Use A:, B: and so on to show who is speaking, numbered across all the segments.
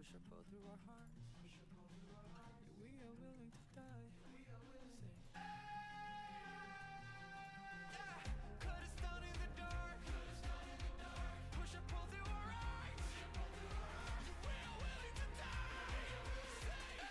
A: push or pull through our hearts. Yeah, we are willing to die. Say, yeah, cut us down in the dark. Push or pull through our hearts. Yeah, we are willing to die. Say,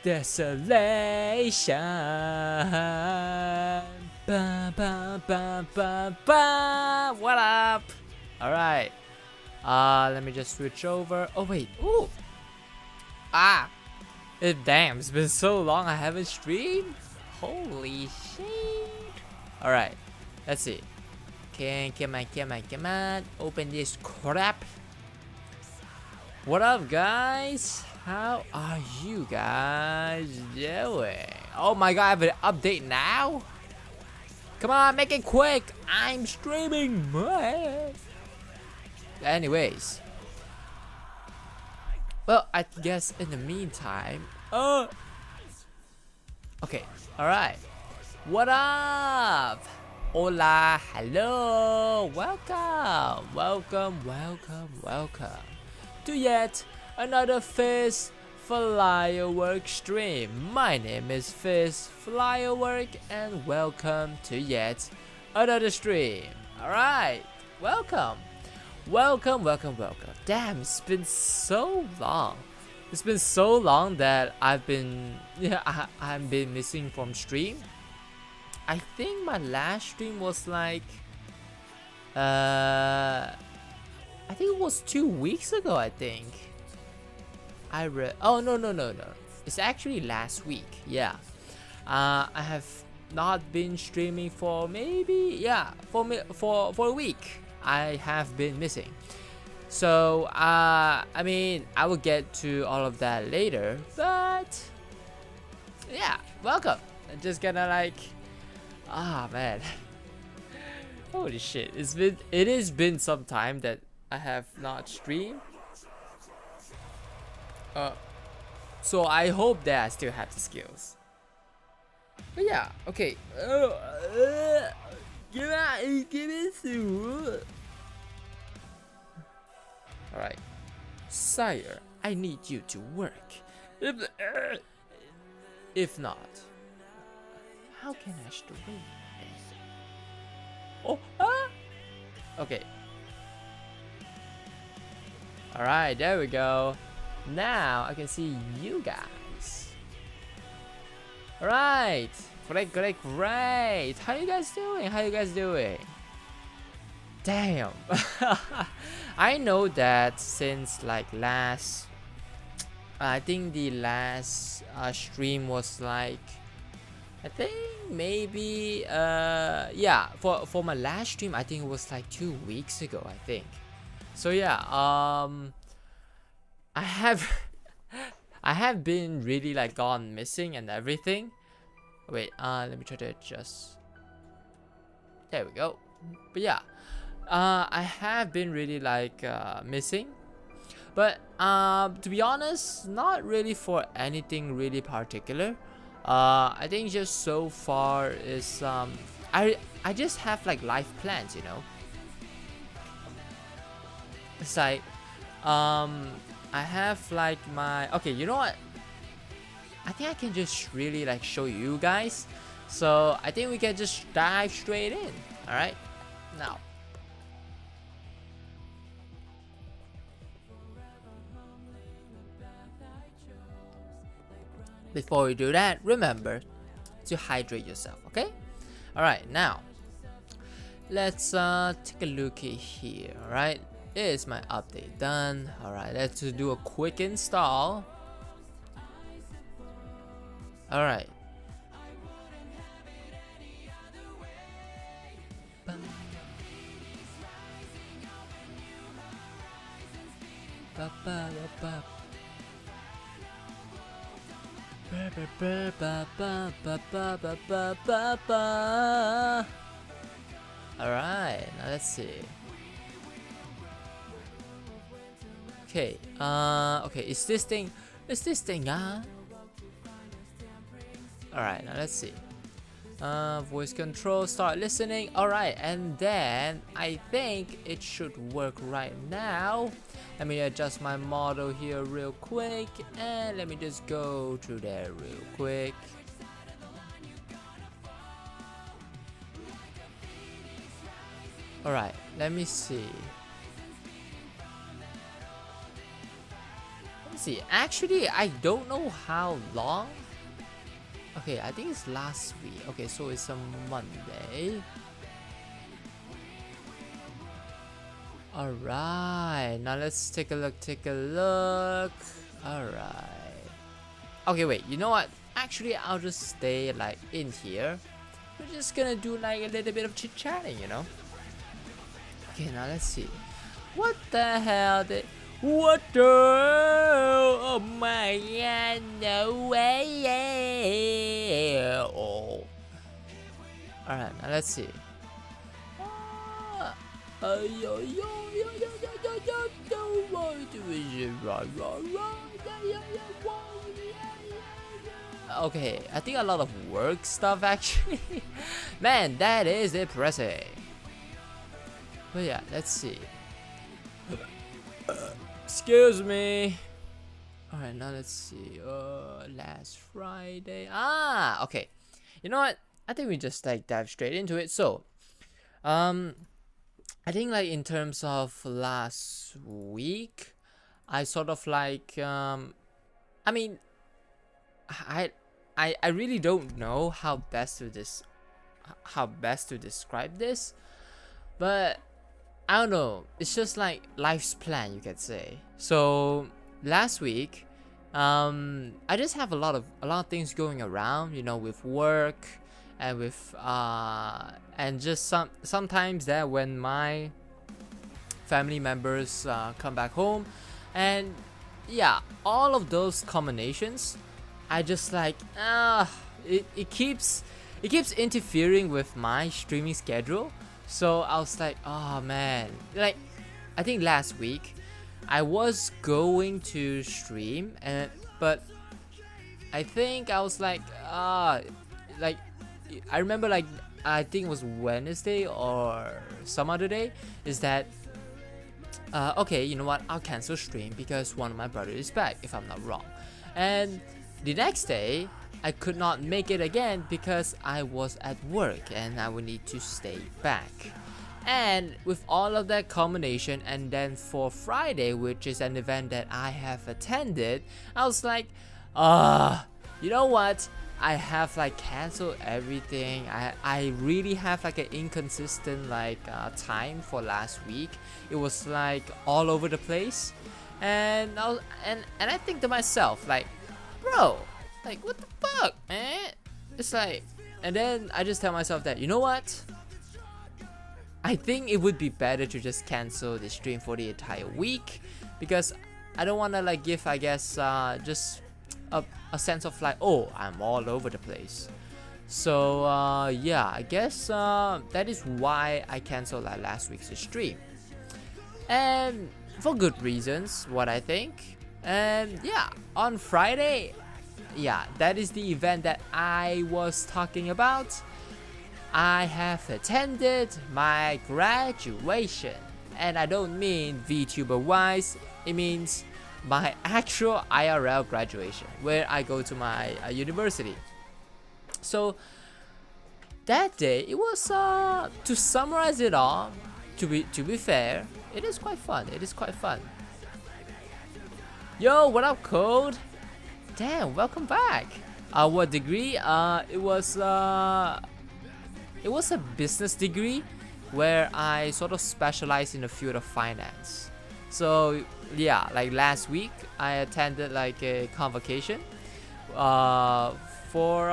B: desolation. Ba, ba, ba, ba, ba. What up? Alright. Let me just switch over. Oh wait. Ooh. Damn, it's been so long I haven't streamed. Holy shit. Alright. Let's see. Come on. Open this crap. What up, guys? How are you guys doing? Oh my god, I have an update now? Come on, make it quick. I'm streaming. Anyways. Well, I guess in the meantime. Okay, alright. What up? Hola, hello. Welcome to yet another Fizz Flyrework stream. My name is Fizz Flyrework and welcome to yet another stream. Alright, welcome. Damn, it's been so long. It's been so long that I've been missing from stream. I think my last stream was like I think it was 2 weeks ago. I think oh no, it's actually last week. Yeah, I have not been streaming for maybe for a week. I have been missing. So I mean, I will get to all of that later, but yeah, welcome. I'm just gonna like man. Holy shit, it has been some time that I have not streamed. So I hope that I still have the skills. But yeah, okay. Give it through. Alright. Sire, I need you to work. If not, how can I stream? Okay. Alright, there we go. Now I can see you guys. Alright. Great. How you guys doing? Damn. I know that since like I think the last stream was like, I think maybe for my last stream I think it was like 2 weeks ago, I think. So yeah, I have been really like gone missing and everything. Wait, let me try to adjust. There we go. But yeah, I have been really like missing, but to be honest, not really for anything really particular. I think just so far is I just have like life plans, you know. It's like I have like my, okay, you know what, I think I can just really like show you guys. So I think we can just dive straight in. Alright, now before we do that, remember to hydrate yourself, okay? Alright, now let's take a look here. Alright, is my update done? Alright, let's do a quick install. Alright. Alright, now let's see. Okay, okay, is this thing on? Alright, now let's see. Voice control, start listening. Alright, and then I think it should work right now. Let me adjust my model here real quick, and let me just go through there real quick. Alright, let me see. Let's see. Actually, I don't know how long. Okay, I think it's last week. Okay, so it's a Monday. Alright, now let's take a look. Alright. Okay, wait, you know what? Actually, I'll just stay like in here. We're just gonna do like a little bit of chit-chatting, you know? Okay, now let's see. What the hell did... What the... Oh my god, no way! Oh. Alright, now let's see. Okay, I think a lot of work stuff actually. Man, that is impressive. But yeah, let's see. Excuse me. Alright, now let's see. Last Friday. Ah, okay. You know what? I think we just like dive straight into it. So, I think like in terms of last week, I sort of like I mean, I really don't know how best to describe this, but I don't know. It's just like life's plan, you could say. So last week, I just have a lot of things going around, you know, with work and with and just sometimes that when my family members come back home, and yeah, all of those combinations, I just like it keeps interfering with my streaming schedule. So I was like, oh man, like I think last week I was going to stream, but I think I was like like I remember like I think it was Wednesday or some other day, is that okay, you know what, I'll cancel stream because one of my brothers is back, if I'm not wrong. And the next day I could not make it again because I was at work and I would need to stay back. And with all of that combination, and then for Friday, which is an event that I have attended, I was like, you know what, I have like canceled everything. I really have like an inconsistent like time for last week. It was like all over the place, and I think to myself like, bro, like what the fuck, man? It's like, and then I just tell myself that, you know what, I think it would be better to just cancel the stream for the entire week, because I don't want to like give, I guess, just a sense of like, oh, I'm all over the place. So yeah, I guess that is why I canceled like last week's stream, and for good reasons, what I think. And yeah, on Friday, yeah, that is the event that I was talking about. I have attended my graduation, and I don't mean VTuber wise, it means my actual IRL graduation, where I go to my university. So that day, it was to summarize it all, to be fair, it is quite fun. It is quite fun. Yo, what up, Code? Damn, welcome back. What degree? It was a business degree where I sort of specialize in the field of finance. So yeah, like last week I attended like a convocation for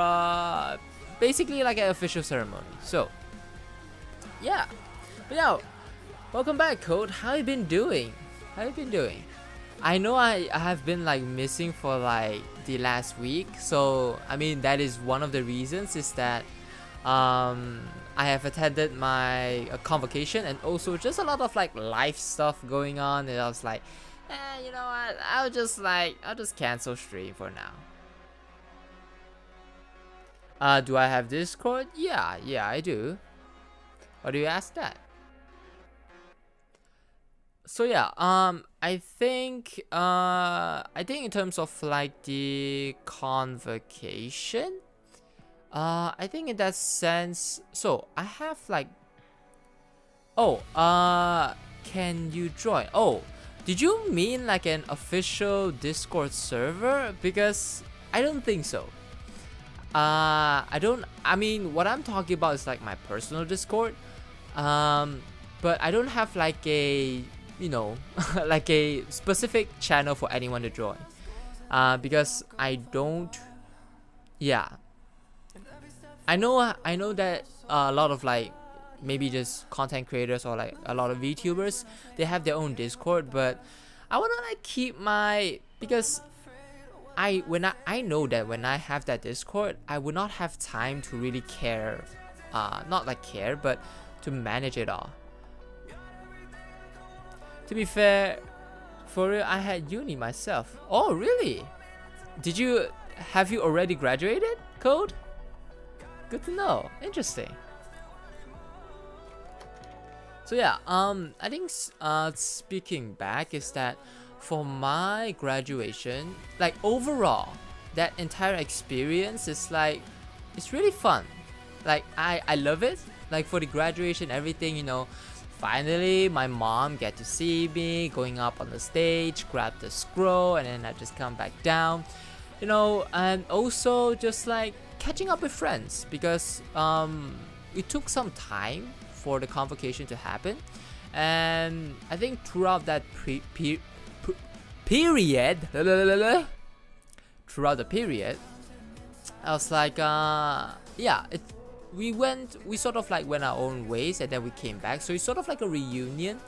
B: basically like an official ceremony. So yeah, but now welcome back, Code. How you been doing? I know I have been like missing for like the last week, so I mean that is one of the reasons, is that I have attended my convocation, and also just a lot of like life stuff going on, and I was like, you know what, I'll just cancel stream for now. Do I have Discord? Yeah, I do. Why do you ask that? So yeah, I think in terms of like the convocation, I think in that sense, so I have like, can you join? Oh, Did you mean like an official Discord server? Because I don't think so. I mean, what I'm talking about is like my personal Discord. But I don't have like a, you know, like a specific channel for anyone to join. Because I don't, yeah. I know that a lot of like maybe just content creators or like a lot of VTubers, they have their own Discord, but I wanna like keep my, because I know that when I have that Discord, I would not have time to really care, not like care, but to manage it all. To be fair, for real, I had uni myself. Oh really? Have you already graduated, Code? Good to know. Interesting. So yeah, I think speaking back is that for my graduation, like overall, that entire experience is like, it's really fun. Like I love it. Like for the graduation, everything, you know, finally my mom get to see me going up on the stage, grab the scroll, and then I just come back down, you know, and also just like catching up with friends, because it took some time for the convocation to happen, and I think throughout that period, throughout the period, I was like, yeah, we sort of like went our own ways, and then we came back. So it's sort of like a reunion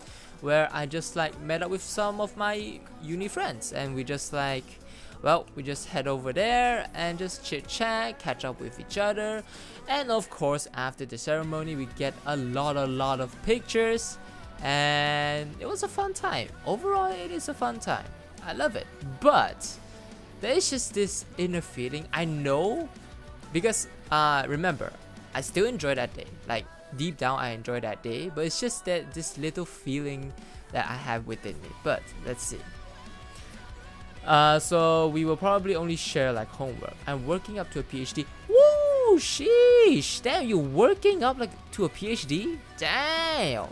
B: where I just like met up with some of my uni friends, and we just like, well, we just head over there and just chit chat, catch up with each other, and of course after the ceremony we get a lot of pictures, and it was a fun time. Overall, it is a fun time. I love it, but there is just this inner feeling. I know, because remember, I still enjoy that day. Like deep down, I enjoy that day, but it's just that this little feeling that I have within me. But let's see. So we will probably only share like homework. I'm working up to a PhD. Woo, sheesh! Damn, you're working up like to a PhD? Damn,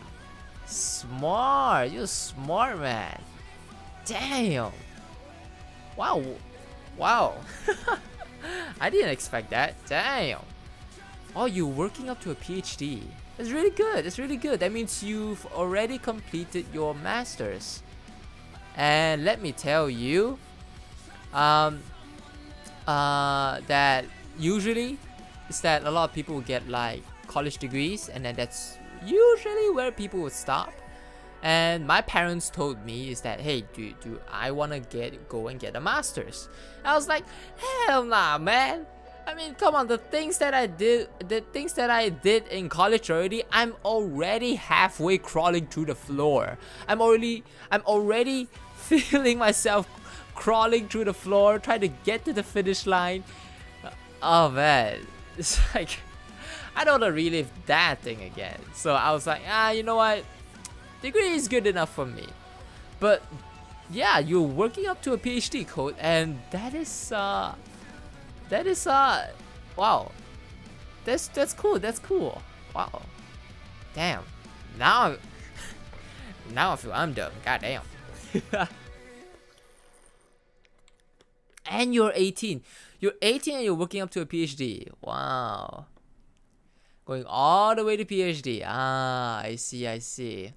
B: smart. You're smart, man. Damn. Wow. Wow. I didn't expect that. Damn. Oh, you're working up to a PhD. That's really good. That's really good. That means you've already completed your masters. And let me tell you, that usually is that a lot of people will get like college degrees, and then that's usually where people would stop. And my parents told me is that, hey, do I wanna go and get a master's? I was like, hell nah, man. I mean, come on, the things that I did in college already, I'm already halfway crawling through the floor. I'm already feeling myself crawling through the floor, trying to get to the finish line. Oh man, it's like, I don't want to relive that thing again. So I was like, you know what? Degree is good enough for me. But yeah, you're working up to a PhD, Code, and that is wow. That's cool. That's cool. Wow. Damn. Now I feel I'm done. Goddamn. And you're 18. You're 18 and you're working up to a PhD. Wow. Going all the way to PhD. I see.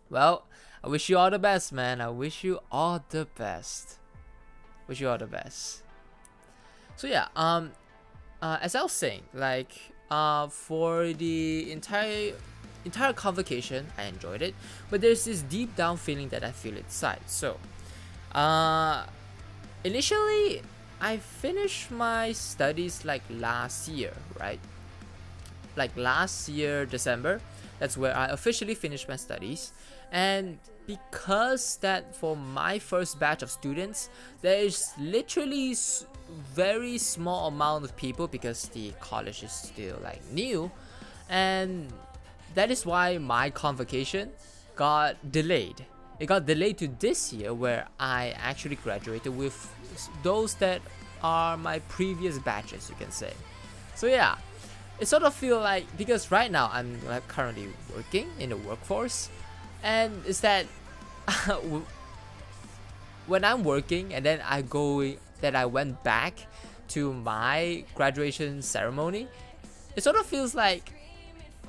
B: Well, I wish you all the best, man. I wish you all the best. Wish you all the best. So yeah, as I was saying, like, for the entire convocation, I enjoyed it, but there's this deep down feeling that I feel inside. So, initially, I finished my studies like last year, right? Like last year, December, that's where I officially finished my studies. And because that for my first batch of students, there is literally very small amount of people because the college is still like new, and that is why my convocation got delayed. It got delayed to this year, where I actually graduated with those that are my previous batches, you can say. So yeah, it sort of feel like, because right now I'm like currently working in the workforce, and it's that when I'm working and then I went back to my graduation ceremony, it sort of feels like,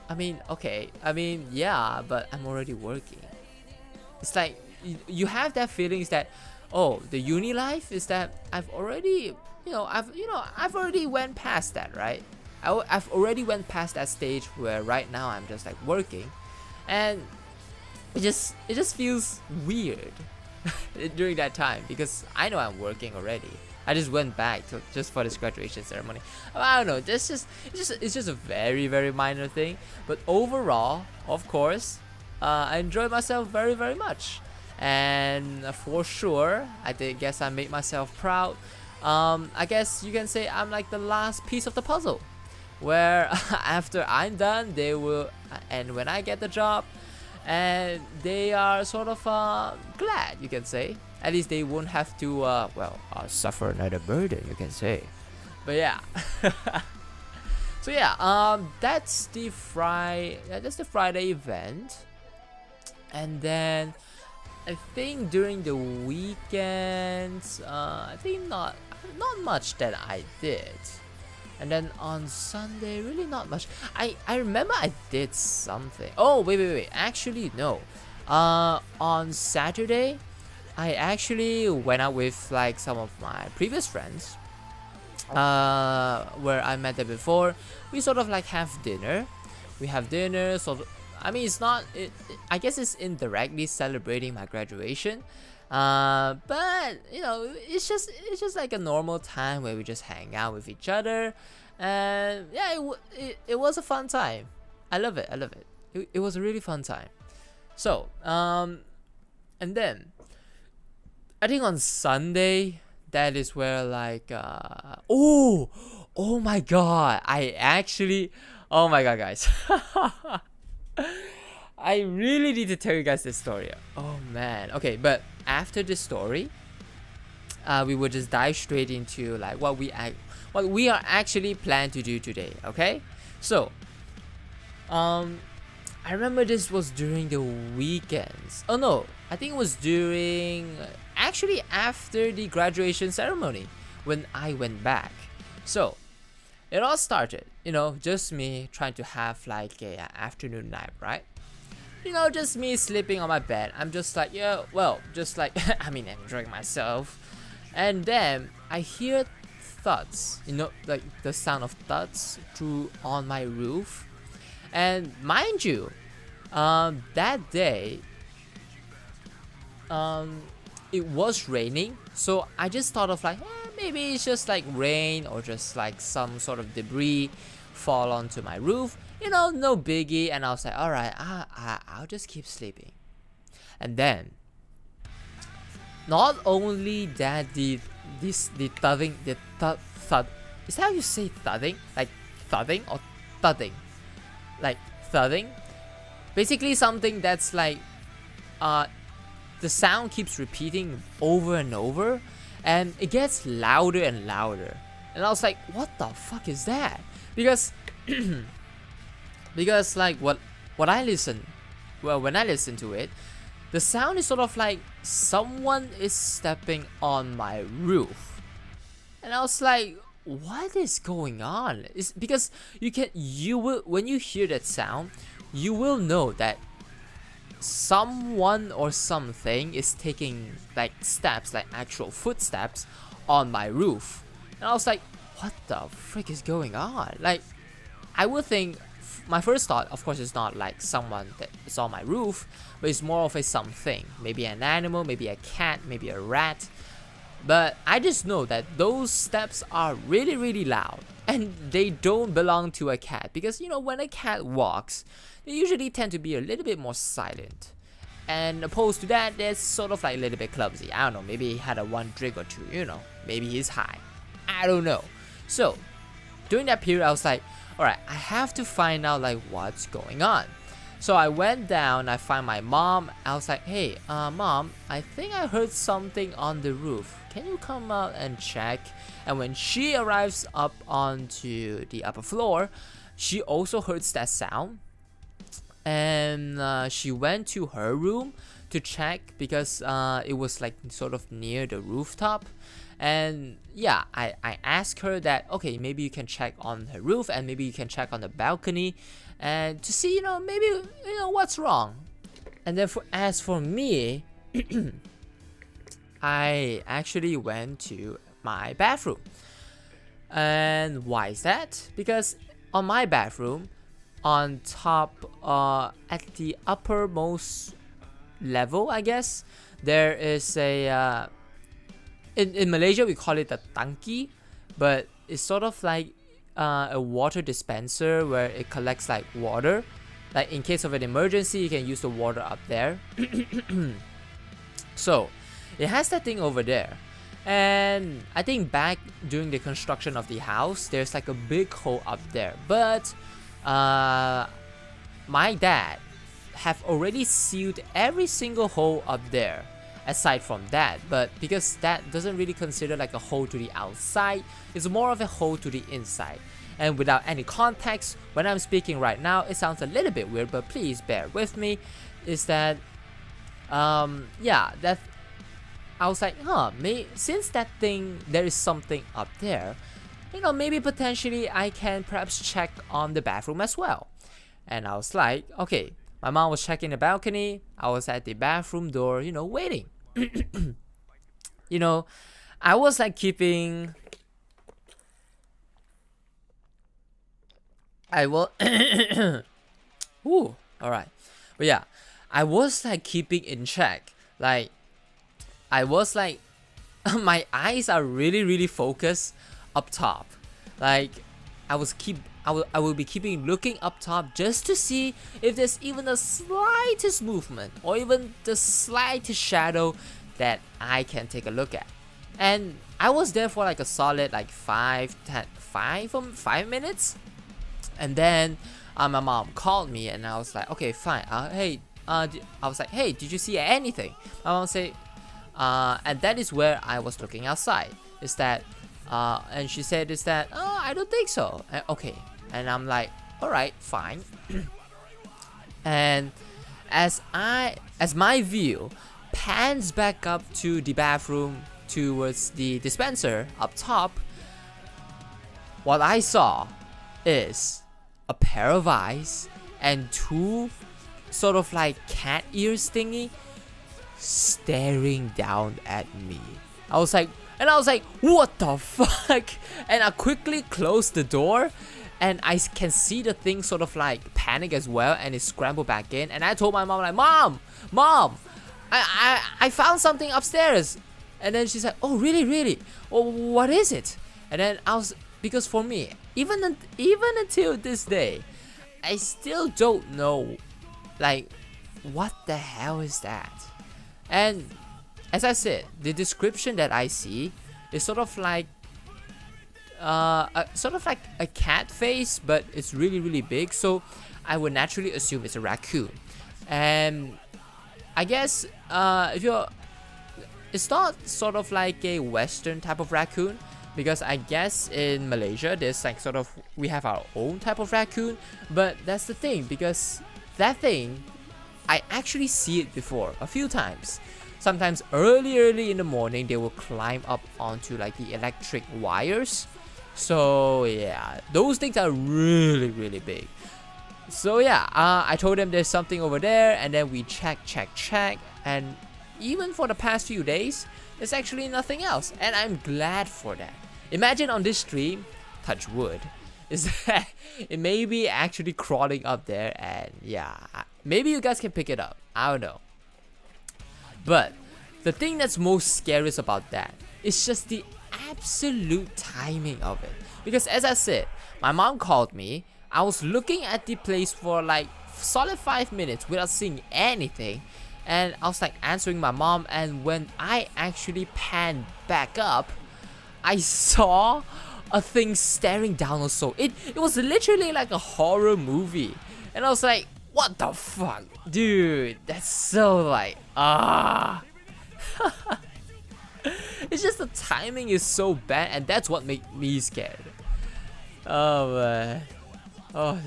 B: yeah, but I'm already working. It's like you have that feelings that, oh, the uni life is that I've already went past that, right? I've already went past that stage where right now I'm just like working, and it just feels weird during that time because I know I'm working already. I just went back to just for this graduation ceremony. I don't know. It's just a very, very minor thing. But overall, of course, I enjoyed myself very, very much. And for sure, guess I made myself proud. I guess you can say I'm like the last piece of the puzzle, where after I'm done, they will, and when I get the job, and they are sort of glad, you can say. At least they won't have to suffer another burden, you can say. But yeah. So yeah, that's the Friday event. And then I think during the weekends, I think not much that I did. And then on Sunday, really not much. I remember I did something. Oh, wait. Actually, no. On Saturday, I actually went out with like some of my previous friends, where I met them before. We sort of like have dinner. We have dinner. So it's not. I guess it's indirectly celebrating my graduation. But it's just like a normal time where we just hang out with each other, and yeah, it was a fun time. I love it. It was a really fun time. So and then I think on Sunday, that is where like oh my god, oh my god, guys. I really need to tell you guys this story. Oh man. Okay, but after this story, we will just dive straight into like what we are actually planned to do today. Okay, so I remember this was during the weekends. Oh no, I think it was actually after the graduation ceremony when I went back. So it all started, just me trying to have like a afternoon nap, right? Just me sleeping on my bed. I'm just like, enjoying myself. And then I hear thuds, like the sound of thuds on my roof. And mind you, that day, it was raining. So I just thought of like, maybe it's just like rain or just like some sort of debris fall onto my roof. No biggie. And I was like, all right, I'll just keep sleeping. And then, not only that, the thudding, thud. Is that how you say thudding? Like thudding or thudding? Like thudding. Basically something that's like, the sound keeps repeating over and over, and it gets louder and louder. And I was like, what the fuck is that? Because like when I listen to it, the sound is sort of like someone is stepping on my roof. And I was like, what is going on? It's because you will when you hear that sound, you will know that someone or something is taking like steps, like actual footsteps on my roof. And I was like, what the frick is going on? Like, I would think, my first thought, of course, is not like someone that is on my roof, but it's more of a something. Maybe an animal, maybe a cat, maybe a rat. But I just know that those steps are really, really loud, and they don't belong to a cat, because when a cat walks, they usually tend to be a little bit more silent, and opposed to that, they're sort of like a little bit clumsy. I don't know, maybe he had a one drink or two, maybe he's high, I don't know. So during that period, I was like, alright, I have to find out like what's going on. So I went down, I find my mom. I was like, hey, mom, I think I heard something on the roof. Can you come out and check? And when she arrives up onto the upper floor, she also heard that sound. And she went to her room to check because it was like sort of near the rooftop. And yeah, I asked her that, okay, maybe you can check on the roof and maybe you can check on the balcony and to see, maybe, what's wrong. And then as for me, I actually went to my bathroom. And why is that? Because on my bathroom, on top, at the uppermost level, I guess, there is a in Malaysia we call it a tangki, but it's sort of like a water dispenser where it collects like water, like in case of an emergency you can use the water up there. So it has that thing over there, and I think back during the construction of the house there's like a big hole up there, but my dad have already sealed every single hole up there aside from that. But because that doesn't really consider like a hole to the outside, it's more of a hole to the inside. And without any context, when I'm speaking right now, it sounds a little bit weird, but please bear with me. Is that yeah, that I was like, since that thing, there is something up there, maybe potentially I can perhaps check on the bathroom as well. And I was like, okay, my mom was checking the balcony, I was at the bathroom door, waiting. I was like keeping, ooh, alright. But yeah, I was like keeping in check. Like, I was like, my eyes are really focused up top. Like, I will be keeping looking up top just to see if there's even the slightest movement or even the slightest shadow that I can take a look at. And I was there for like a solid like 5 minutes. And then my mom called me and I was like, okay, fine. I was like, hey, did you see anything? My mom said, and that is where I was looking outside. Is that and she said, is that, oh, I don't think so. Okay. And I'm like, alright, fine. And as my view pans back up to the bathroom towards the dispenser up top, what I saw is a pair of eyes and 2 sort of like cat ears thingy staring down at me. I was like, what the fuck? And I quickly closed the door, and I can see the thing sort of like panic as well, and it scrambled back in. And I told my mom, like, Mom, I found something upstairs. And then she's like, oh, really? Oh, what is it? And then because for me, even until this day, I still don't know, like, what the hell is that? And as I said, the description that I see is sort of like a cat face, but it's really big. So I would naturally assume it's a raccoon. And I guess it's not sort of like a Western type of raccoon, because I guess in Malaysia there's like sort of, we have our own type of raccoon. But that's the thing, because that thing, I actually see it before a few times. Sometimes early in the morning they will climb up onto like the electric wires. So yeah, those things are really big. So yeah, I told them there's something over there, and then we check, and even for the past few days, there's actually nothing else, and I'm glad for that. Imagine on this stream, touch wood, is that it may be actually crawling up there, and yeah, maybe you guys can pick it up, I don't know. But the thing that's most scariest about that is just the absolute timing of it. Because as I said, my mom called me, I was looking at the place for like solid 5 minutes without seeing anything, and I was like answering my mom, and when I actually panned back up, I saw a thing staring down also. It was literally like a horror movie, and I was like, what the fuck, dude, that's so like, it's just the timing is so bad, and that's what made me scared. Oh man, oh,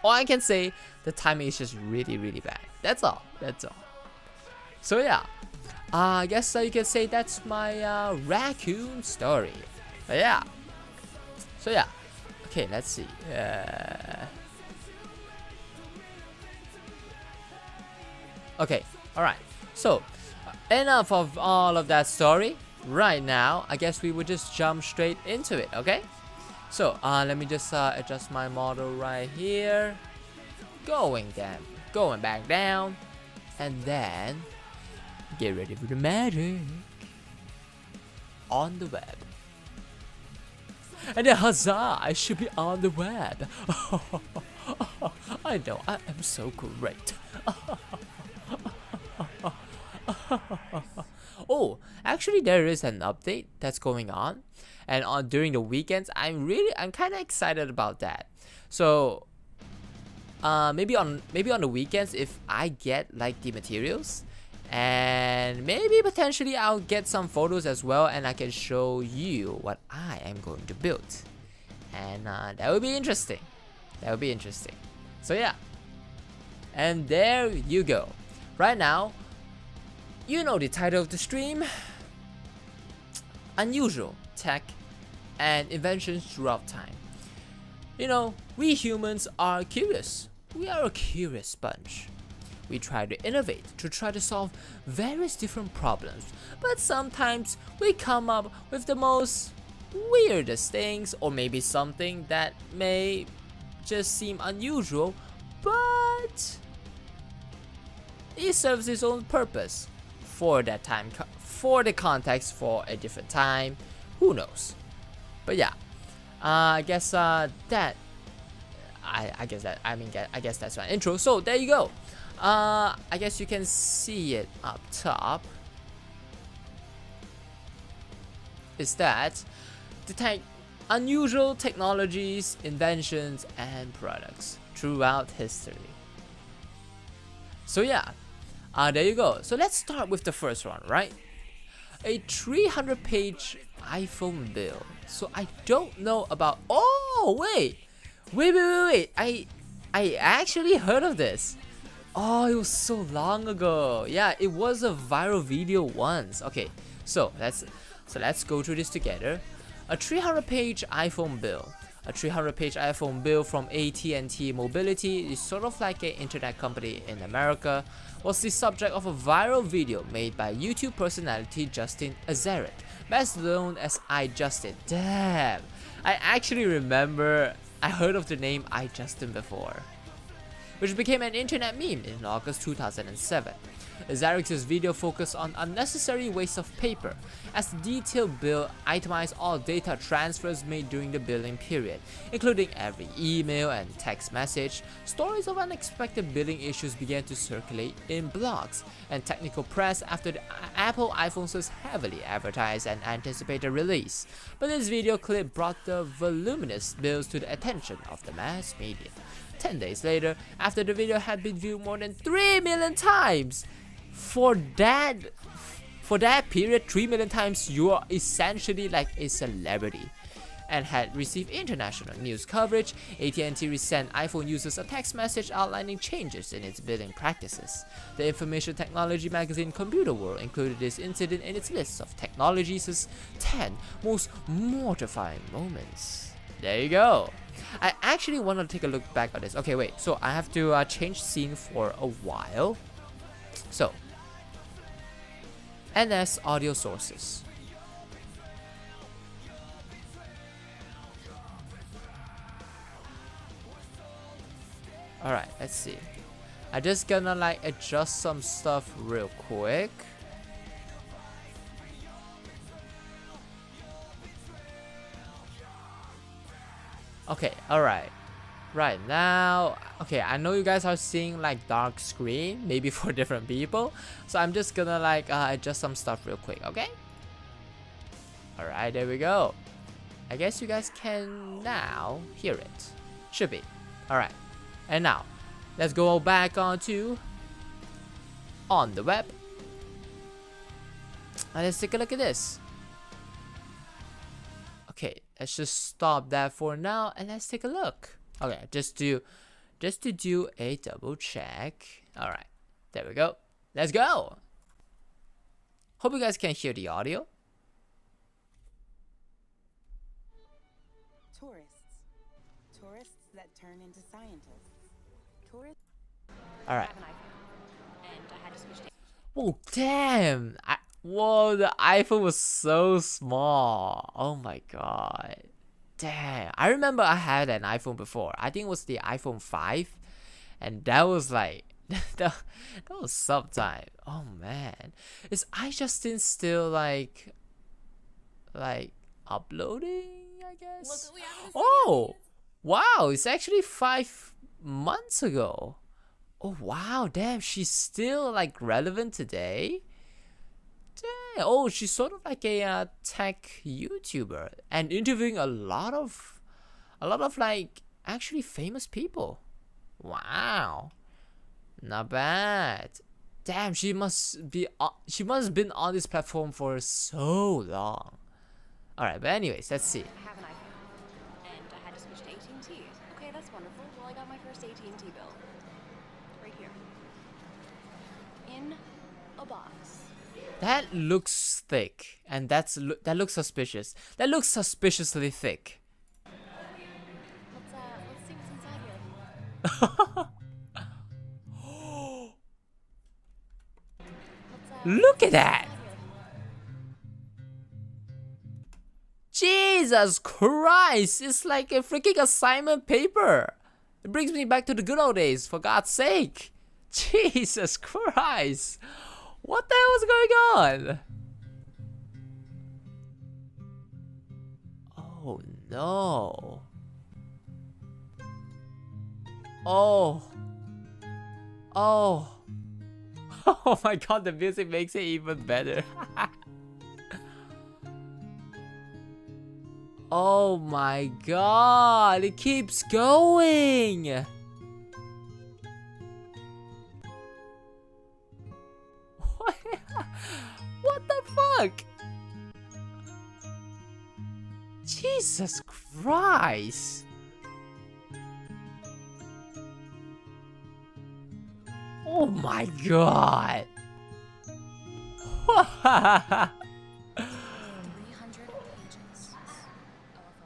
B: all I can say, the timing is just really bad. That's all. That's all. So yeah, I guess you can say that's my raccoon story. But yeah. So yeah. Okay, let's see. Okay, alright. So, enough of all of that story. Right now, I guess we would just jump straight into it, okay? So, let me just adjust my model right here. Going back down. And then, get ready for the magic. On the web. And then huzzah, I should be on the web. I know, I am so great. Oh, actually there is an update that's going on, and during the weekends I'm kind of excited about that. So maybe on the weekends, if I get like the materials, and maybe potentially I'll get some photos as well, and I can show you what I am going to build, and that would be interesting. So yeah, and there you go. Right now, you know the title of the stream: unusual tech and inventions throughout time. You know, we humans are curious. We are a curious bunch. We try to innovate, to try to solve various different problems, but sometimes we come up with the most weirdest things, or maybe something that may just seem unusual, but it serves its own purpose for that time, for the context, for a different time. Who knows? But yeah, I guess I guess that's my intro. So there you go. I guess you can see it up top. Is that the unusual technologies, inventions, and products throughout history. So yeah, there you go. So let's start with the first one, right? A 300-page iPhone build. So I don't know about. Oh wait. I actually heard of this. Oh, it was so long ago. Yeah, it was a viral video once. Okay, so let's go through this together. A 300-page iPhone build. A 300-page iPhone build from AT&T Mobility is sort of like an internet company in America, was the subject of a viral video made by YouTube personality Justin Azaric, best known as iJustin. Damn, I actually remember I heard of the name iJustin before, which became an internet meme in August 2007. Azaric's video focused on unnecessary waste of paper, as the detailed bill itemized all data transfers made during the billing period, including every email and text message. Stories of unexpected billing issues began to circulate in blogs and technical press after the Apple iPhone's heavily advertised and anticipated release. But this video clip brought the voluminous bills to the attention of the mass media. 10 days later, after the video had been viewed more than 3 million times, for that period, 3 million times, you are essentially like a celebrity, and had received international news coverage, AT&T sent iPhone users a text message outlining changes in its billing practices. The information technology magazine Computer World included this incident in its list of technology's 10 most mortifying moments. There you go. I actually want to take a look back at this. Okay, wait. So I have to change scene for a while. So, NS audio sources. Alright, let's see. I'm just gonna like adjust some stuff real quick. Okay, alright. Right now, okay, I know you guys are seeing like dark screen, maybe for different people. So I'm just gonna like adjust some stuff real quick, okay? Alright, there we go. I guess you guys can now hear it. Should be. Alright. And now, let's go back onto on the web. And let's take a look at this. Okay, let's just stop that for now and let's take a look. Okay, just to do a double check. Alright. There we go. Let's go. Hope you guys can hear the audio.
C: Tourists that turn into scientists.
B: All right.
D: have an iPhone, and I had to switch to.
B: Oh damn! Whoa, the iPhone was so small. Oh my god. Damn. I remember I had an iPhone before. I think it was the iPhone 5. And that was like that was sometime. Oh man. Is iJustin still like uploading, I guess?
D: Look, we haven't
B: Oh wow, it's actually 5 months ago. Oh wow, damn, she's still like relevant today. Damn. Oh, she's sort of like a tech YouTuber and interviewing a lot of like actually famous people. Wow, not bad. Damn, she must have been on this platform for so long. All right, but anyways, let's see.
D: I have an iPhone, and I had to switch to AT&T. Okay, that's wonderful. Well, I got my first AT&T bill right here in a box.
B: That looks thick, and that looks suspicious. That looks suspiciously thick.
D: Let's see what's inside here.
B: Look at that! Jesus Christ! It's like a freaking assignment paper. It brings me back to the good old days, for God's sake. Jesus Christ! What the hell is going on? Oh no. Oh. Oh. Oh my god, the music makes it even better. Oh my god, it keeps going. What the fuck? Jesus Christ. Oh my god.
D: 300 pages of a phone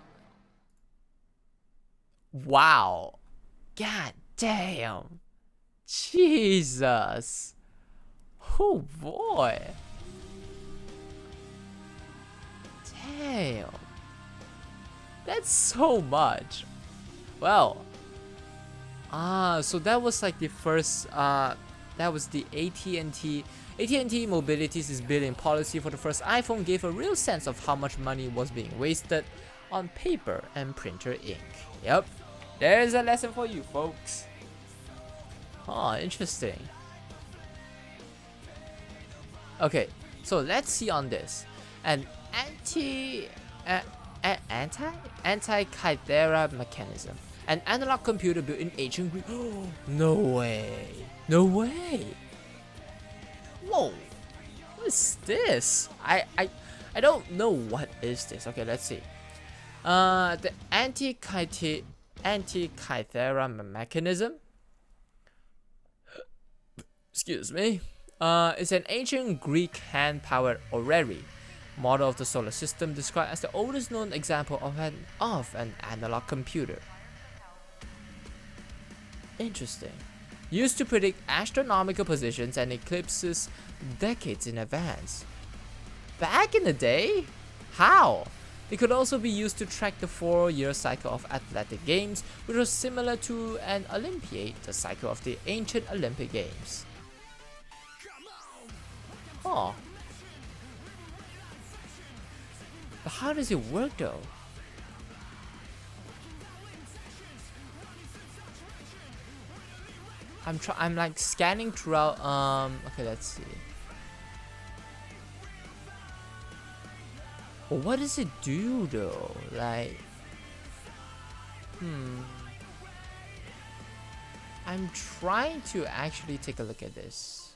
D: bill.
B: Wow. God damn. Jesus. Oh boy. Damn. That's so much. Well. So that was like the first, that was the AT&T Mobility's billing policy for the first iPhone gave a real sense of how much money was being wasted on paper and printer ink. Yep, there's a lesson for you folks. Oh, interesting. Okay, so let's see on this. An anti-Kythera mechanism. An analog computer built in ancient Greece. No way. No way. Whoa. What is this? I don't know what is this. Okay, let's see. The anti-Kythera mechanism. Excuse me. Is an ancient Greek hand-powered orrery model of the solar system described as the oldest known example of an analog computer. Interesting. Used to predict astronomical positions and eclipses decades in advance. Back in the day? How? It could also be used to track the 4-year cycle of athletic games, which was similar to an Olympiad, the cycle of the ancient Olympic Games. Huh. But how does it work though? I'm like scanning throughout. Okay, let's see. Well, what does it do though? Like, I'm trying to actually take a look at this.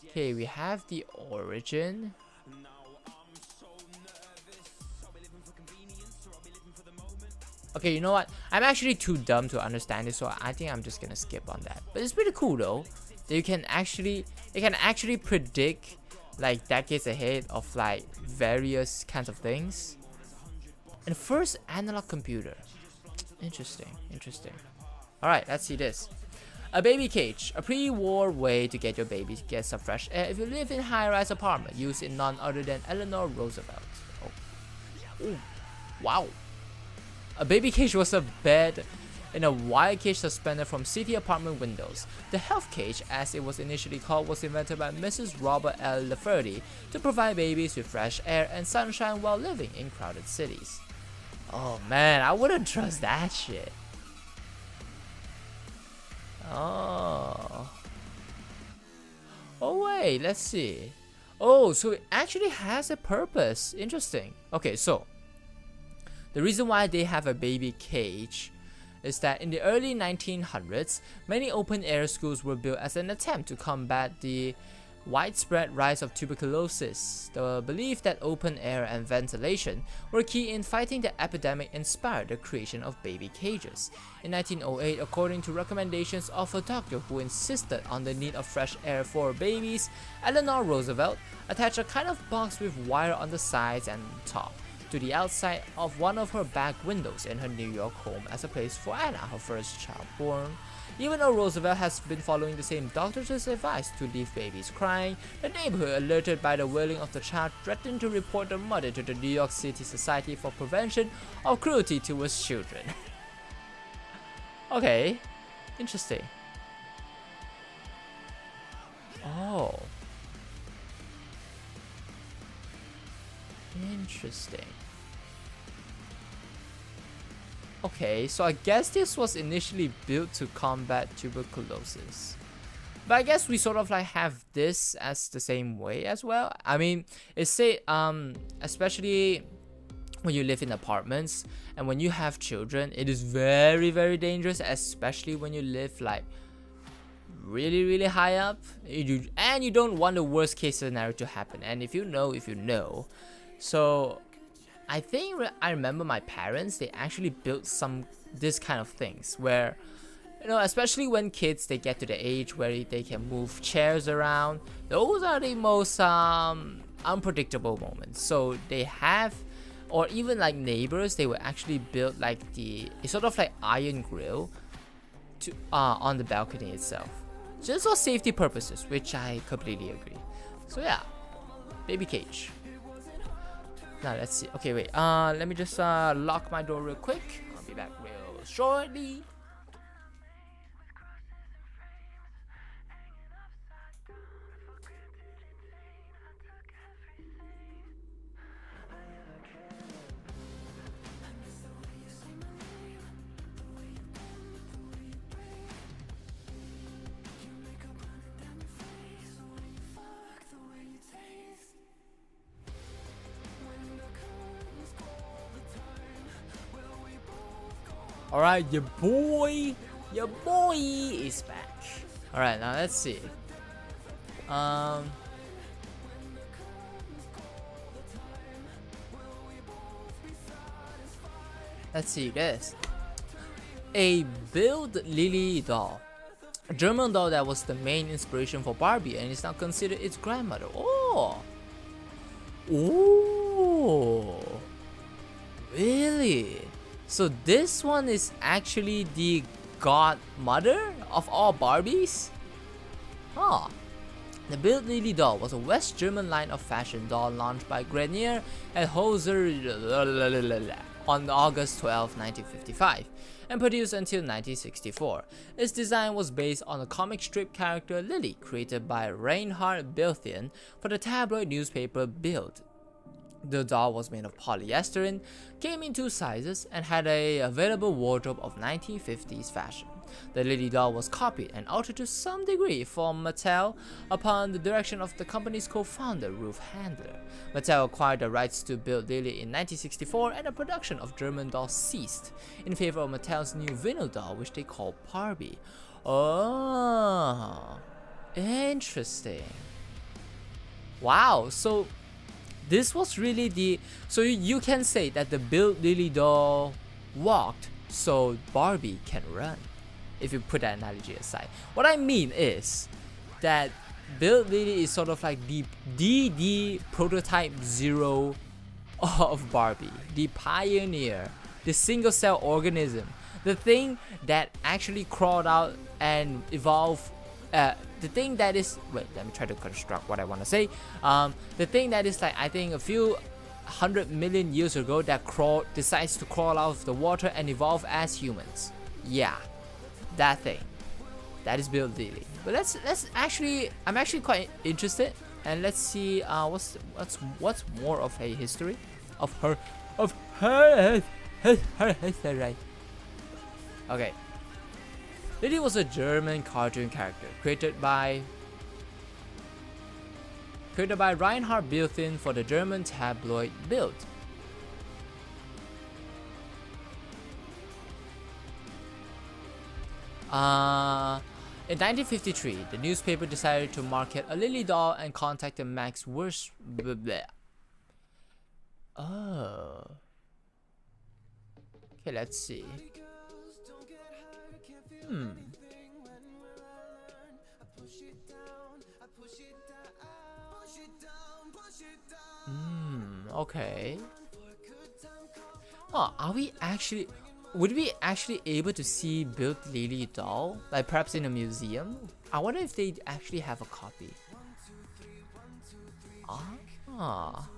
B: Okay, we have the origin. Okay, you know what? I'm actually too dumb to understand this, so I think I'm just gonna skip on that. But it's pretty cool though. It can actually predict like decades ahead of like various kinds of things. And first analog computer. Interesting. All right, let's see this. A baby cage, a pre-war way to get your baby to get some fresh air if you live in high-rise apartment, used in none other than Eleanor Roosevelt. Oh. Ooh. Wow. A baby cage was a bed in a wire cage suspended from city apartment windows. The health cage, as it was initially called, was invented by Mrs. Robert L. Lafferty to provide babies with fresh air and sunshine while living in crowded cities. Oh man, I wouldn't trust that shit. Oh wait, let's see. Oh, so it actually has a purpose. Interesting. Okay, so the reason why they have a baby cage is that in the early 1900s, many open-air schools were built as an attempt to combat the widespread rise of tuberculosis. The belief that open air and ventilation were key in fighting the epidemic inspired the creation of baby cages. In 1908, according to recommendations of a doctor who insisted on the need of fresh air for babies, Eleanor Roosevelt attached a kind of box with wire on the sides and top to the outside of one of her back windows in her New York home as a place for Anna, her first child born. Even though Roosevelt has been following the same doctor's advice to leave babies crying, the neighborhood, alerted by the wailing of the child, threatened to report the mother to the New York City Society for Prevention of Cruelty Towards Children. Okay, interesting. Oh. Interesting. Okay, so I guess this was initially built to combat tuberculosis. But I guess we sort of like have this as the same way as well. I mean, it say especially when you live in apartments and when you have children, it is very, very dangerous, especially when you live like really, really high up. And you don't want the worst case scenario to happen. And if you know. So I think I remember my parents, they actually built this kind of things where, you know, especially when kids, they get to the age where they can move chairs around. Those are the most unpredictable moments. So they have, or even like neighbors, they will actually build like a sort of like iron grill to on the balcony itself, just for safety purposes, which I completely agree. So yeah, baby cage. Now let's see. Okay, wait. Let me just lock my door real quick. I'll be back real shortly. Alright, your boy is back. Alright, now let's see. Let's see this. A Build Lily doll. A German doll that was the main inspiration for Barbie and is now considered its grandmother. Oh! Ooh! Really? So this one is actually the godmother of all Barbies? Huh. The Build Lily doll was a West German line of fashion doll launched by Grenier and Hoser on August 12, 1955 and produced until 1964. Its design was based on a comic strip character Lily created by Reinhard Bilthian for the tabloid newspaper Bild. The doll was made of polyester, came in 2 sizes, and had a available wardrobe of 1950s fashion. The Lily doll was copied and altered to some degree from Mattel upon the direction of the company's co-founder Ruth Handler. Mattel acquired the rights to build Lily in 1964 and the production of German dolls ceased in favor of Mattel's new vinyl doll, which they called Barbie. Oh, interesting. Wow, so this was really so you can say that the Build Lily doll walked so Barbie can run, if you put that analogy aside. What I mean is, that Build Lily is sort of like the prototype zero of Barbie, the pioneer, the single cell organism, the thing that actually crawled out and evolved, the thing that is, wait, let me try to construct what I want to say. The thing that is like, I think a few 100 million years ago that decides to crawl out of the water and evolve as humans. Yeah, that thing. That is Build Lily. But let's actually, I'm actually quite interested, and let's see what's more of a history of her history. Okay. Lily was a German cartoon character created by Reinhard Bilthin for the German tabloid Bild. In 1953, the newspaper decided to market a Lily doll and contacted Max Worst. Oh. Okay, let's see. Okay. Oh, would we actually able to see Build Lily doll? Like perhaps in a museum? I wonder if they actually have a copy. Ah.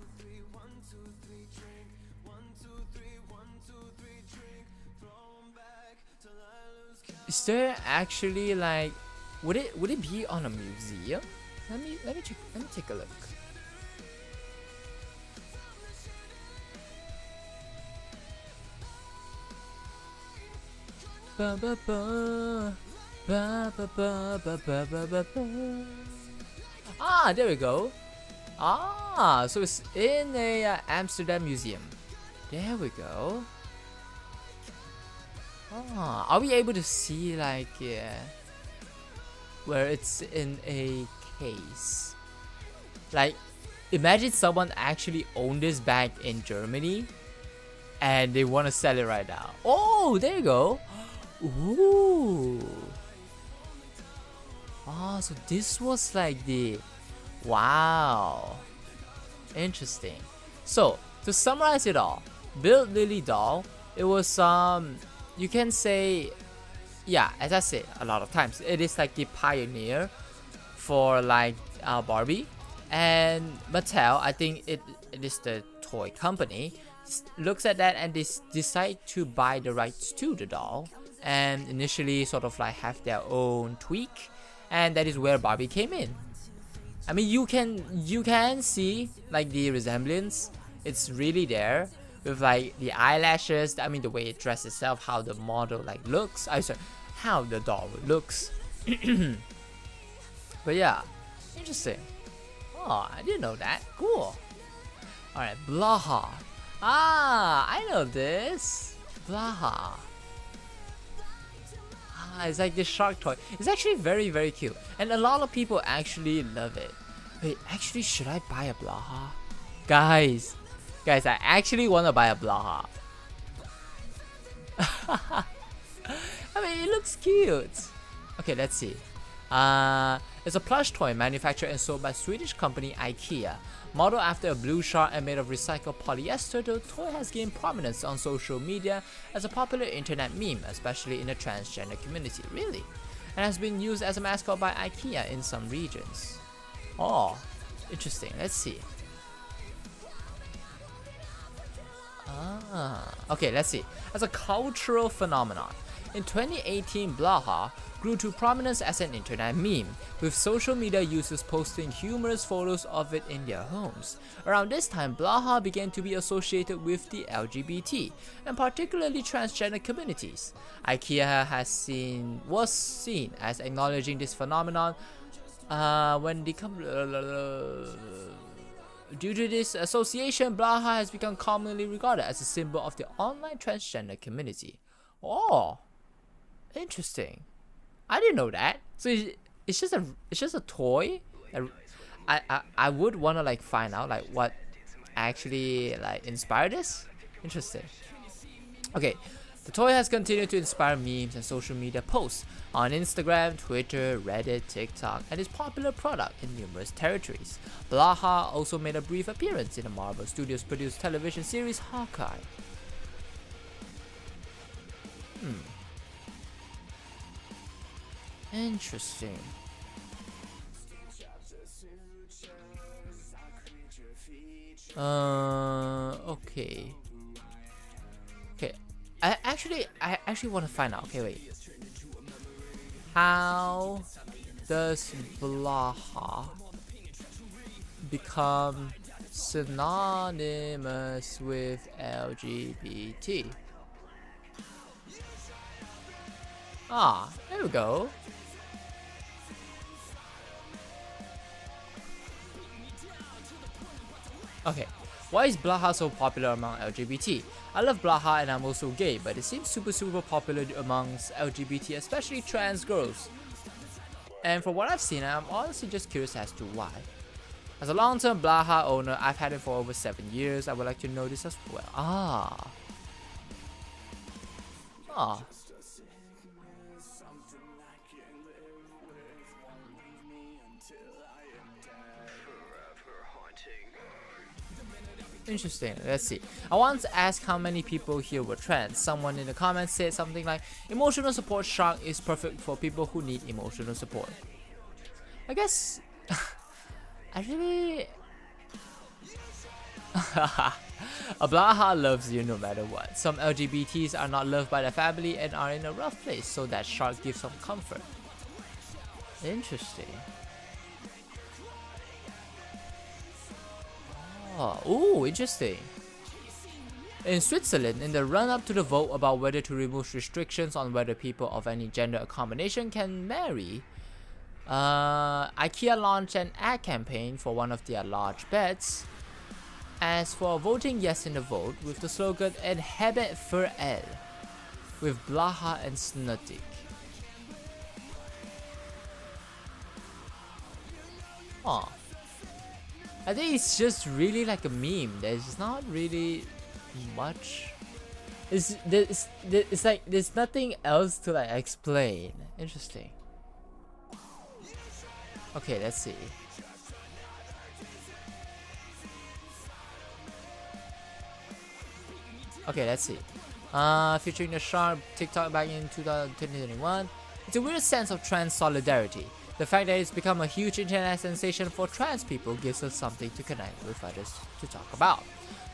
B: Is there actually like, would it be on a museum? Let me take a look. Ah, there we go. Ah, so it's in a Amsterdam museum. There we go. Ah, are we able to see like where it's in a case? Like, imagine someone actually owned this bag in Germany and they want to sell it right now. Oh, there you go. Ooh. Oh, so this was like the, wow, interesting. So to summarize it all, Build Lily doll, it was you can say, yeah, as I said a lot of times, it is like the pioneer for like Barbie, and Mattel, I think it is the toy company, looks at that and they decide to buy the rights to the doll and initially sort of like have their own tweak, and that is where Barbie came in. I mean, you can see like the resemblance, it's really there with like the eyelashes, I mean the way it dresses itself, how the model like looks, how the doll looks. But yeah, interesting. Oh, I didn't know that. Cool. Alright, Blaha. Ah, I know this. Blaha. Ah, it's like this shark toy. It's actually very, very cute. And a lot of people actually love it. Wait, actually, should I buy a Blaha? Guys, I actually want to buy a Blaha. I mean, it looks cute. Okay, let's see. It's a plush toy manufactured and sold by Swedish company IKEA. Modeled after a blue shark and made of recycled polyester, the toy has gained prominence on social media as a popular internet meme, especially in the transgender community. Really? And has been used as a mascot by IKEA in some regions. Oh, interesting. Let's see. Okay, let's see. As a cultural phenomenon, in 2018, Blaha grew to prominence as an internet meme, with social media users posting humorous photos of it in their homes. Around this time, Blaha began to be associated with the LGBT, and particularly transgender communities. IKEA was seen as acknowledging this phenomenon when the due to this association, Blaha has become commonly regarded as a symbol of the online transgender community. Oh, interesting. I didn't know that. So it's just a toy. I would want to like find out like what actually like inspired this. Interesting. Okay, The toy has continued to inspire memes and social media posts on Instagram, Twitter, Reddit, TikTok, and is a popular product in numerous territories. Blaha also made a brief appearance in the Marvel Studios produced television series Hawkeye. Interesting. Okay. I actually want to find out. Okay, wait. How does Blaha become synonymous with LGBT? Ah, there we go. Okay, why is Blaha so popular among LGBT? I love Blaha and I'm also gay, but it seems super popular amongst LGBT, especially trans girls. And from what I've seen, I'm honestly just curious as to why. As a long-term Blaha owner, I've had it for over 7 years. I would like to know this as well. Ah. Interesting. Let's see. I want to ask how many people here were trans. Someone in the comments said something like, emotional support shark is perfect for people who need emotional support. I guess actually Blaha loves you no matter what. Some LGBTs are not loved by their family and are in a rough place, so that shark gives some comfort. Interesting. Oh, interesting. In Switzerland, in the run-up to the vote about whether to remove restrictions on whether people of any gender or combination can marry, IKEA launched an ad campaign for one of their large bets. As for voting yes in the vote, with the slogan "En hebben voor el," with Blaha and Snuttik. I think it's just really like a meme. There's not really much. It's like there's nothing else to like explain. Interesting. Okay, let's see. Okay, let's see. Featuring the sharp TikTok back in 2021. It's a weird sense of trans solidarity. The fact that it's become a huge internet sensation for trans people gives us something to connect with others to talk about.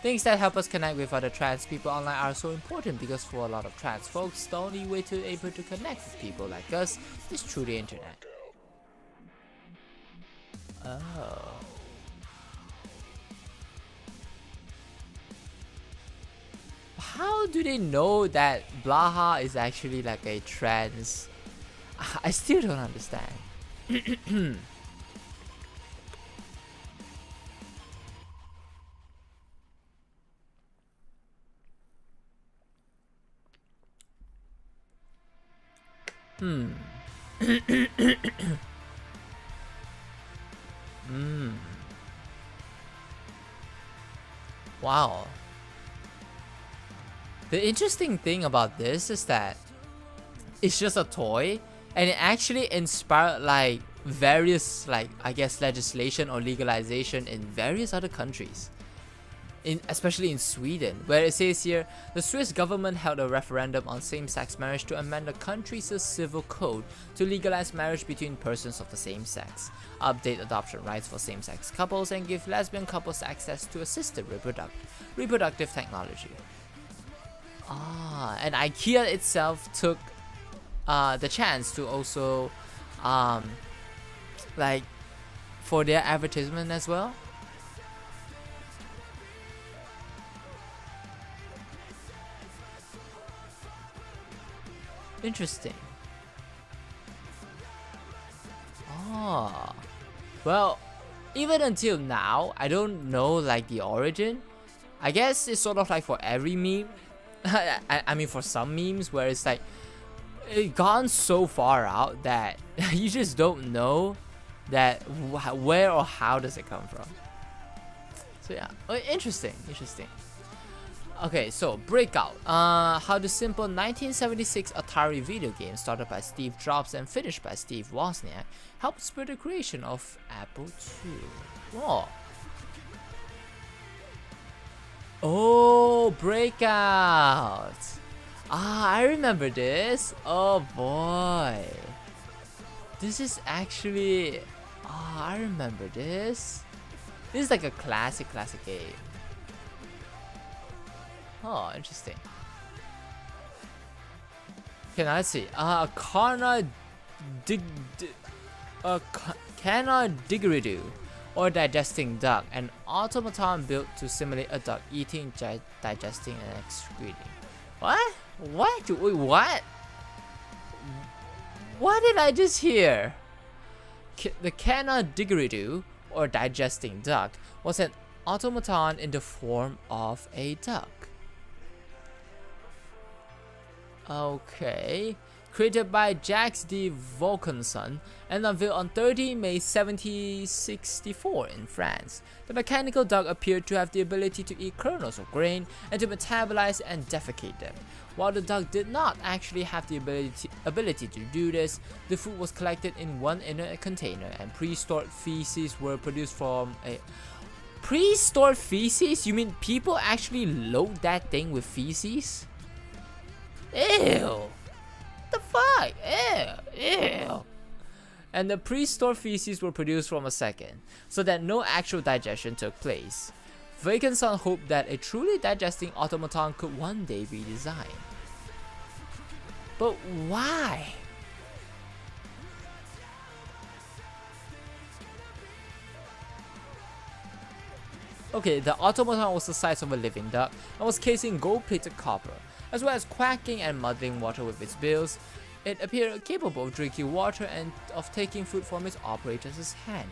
B: Things that help us connect with other trans people online are so important because for a lot of trans folks, the only way to able to connect with people like us is through the internet. Oh. How do they know that Blaha is actually like a trans? I still don't understand. Wow. The interesting thing about this is that it's just a toy and it actually inspired like various like I guess legislation or legalization in various other countries. Especially in Sweden, where it says here, the Swiss government held a referendum on same-sex marriage to amend the country's civil code to legalize marriage between persons of the same sex, update adoption rights for same-sex couples, and give lesbian couples access to assisted reproductive technology. And IKEA itself took the chance to also like for their advertisement as well. Interesting. Well, even until now, I don't know like the origin. I guess it's sort of like for every meme. I mean, for some memes where it's like it gone so far out that you just don't know that where or how does it come from. So yeah, interesting. Okay, so Breakout. How the simple 1976 Atari video game started by Steve Jobs and finished by Steve Wozniak helped spur the creation of Apple II. Whoa. Oh, Breakout. I remember this. Oh boy. This is actually... I remember this. This is like a classic game. Oh, interesting. Okay, now let's see. Carna Diggeridoo, or digesting duck, an automaton built to simulate a duck eating, digesting, and excreting. What? What? Wait, what? What did I just hear? The Carna Diggeridoo, or digesting duck, was an automaton in the form of a duck. Okay. Created by Jacques de Vaucanson and unveiled on 30 May 1764 in France, the mechanical duck appeared to have the ability to eat kernels of grain and to metabolize and defecate them. While the duck did not actually have the ability to do this, the food was collected in one inner container and pre-stored feces were produced from a... Pre-stored feces? You mean people actually load that thing with feces? Ew! What the fuck? Ew! And the pre-stored feces were produced from a second, so that no actual digestion took place. Vaucanson hoped that a truly digesting automaton could one day be designed. But why? Okay, the automaton was the size of a living duck and was cased in gold-plated copper. As well as quacking and muddling water with its bills, it appeared capable of drinking water and of taking food from its operator's hand.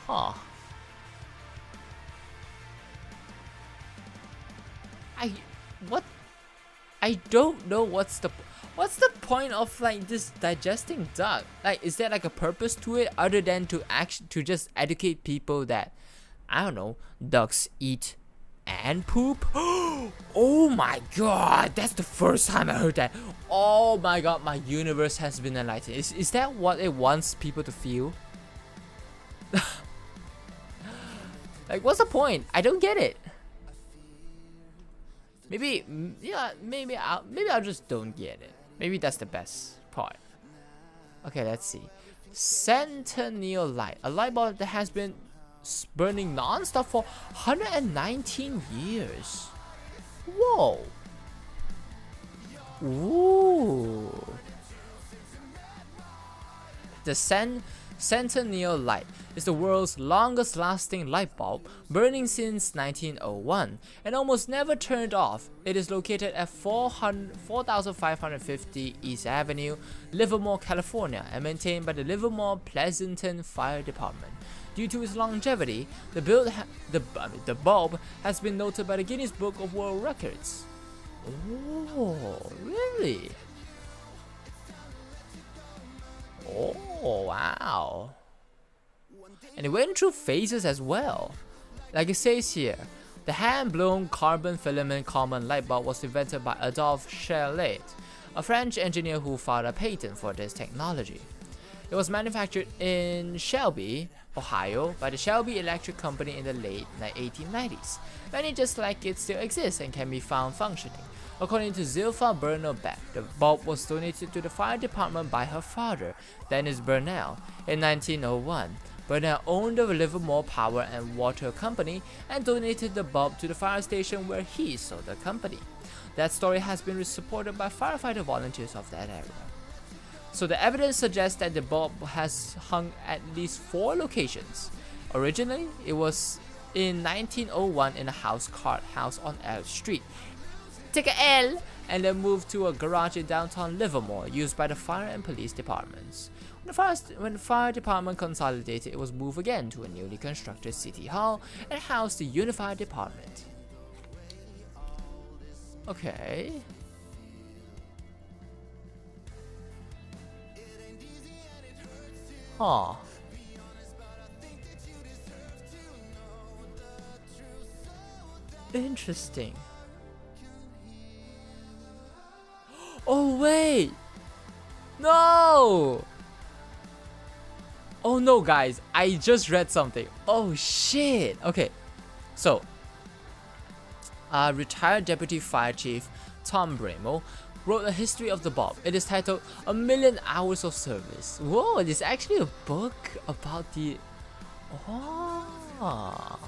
B: Huh. I don't know what's the point of like this digesting duck? Like, is there like a purpose to it other than to just educate people that, I don't know, ducks eat and poop? Oh my god, that's the first time I heard that. Oh my god, my universe has been enlightened. Is that what it wants people to feel? Like, what's the point? I don't get it. Maybe I'll just don't get it. Maybe that's the best part. Okay, let's see. Centennial light, a light bulb that has been burning non-stop for 119 years. Whoa. Ooh. The Centennial light is the world's longest lasting light bulb, burning since 1901 and almost never turned off. It is located at 4550 East Avenue, Livermore, California, and maintained by the Livermore Pleasanton Fire Department. Due to its longevity, the bulb has been noted by the Guinness Book of World Records. Oh, really? Oh, wow. And it went through phases as well. Like it says here, the hand-blown carbon filament common light bulb was invented by Adolphe Charlet, a French engineer who filed a patent for this technology. It was manufactured in Shelby, Ohio by the Shelby Electric Company in the late 1890s. Many just like it still exist and can be found functioning. According to Zilpha Burnell Beck, the bulb was donated to the fire department by her father, Dennis Burnell, in 1901. Burnell owned the Livermore Power and Water Company and donated the bulb to the fire station where he sold the company. That story has been supported by firefighter volunteers of that era. So the evidence suggests that the bulb has hung at least 4 locations. Originally, it was in 1901 in a house on L Street. Take a L, and then moved to a garage in downtown Livermore used by the fire and police departments. When the fire department consolidated, it was moved again to a newly constructed city hall and housed the unified department. Okay. Huh. Interesting. Oh wait! No! Oh no, guys, I just read something. Oh shit! Okay, so retired Deputy Fire Chief Tom Bramell wrote a history of the bulb. It is titled "A Million Hours of Service." Whoa, it is actually a book about the... Oh.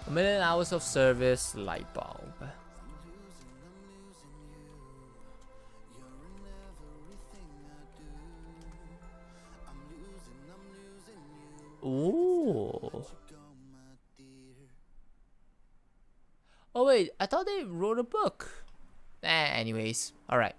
B: A Million Hours of Service light bulb. Ooh. Oh wait, I thought they wrote a book. Anyways, alright.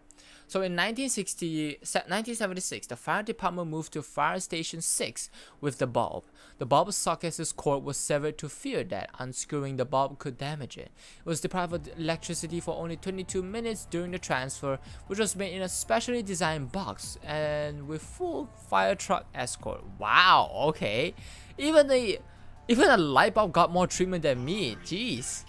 B: So in 1976, the fire department moved to Fire Station 6 with the bulb. The bulb's socket's cord was severed to fear that unscrewing the bulb could damage it. It was deprived of electricity for only 22 minutes during the transfer, which was made in a specially designed box and with full fire truck escort. Wow, okay. Even a light bulb got more treatment than me, jeez.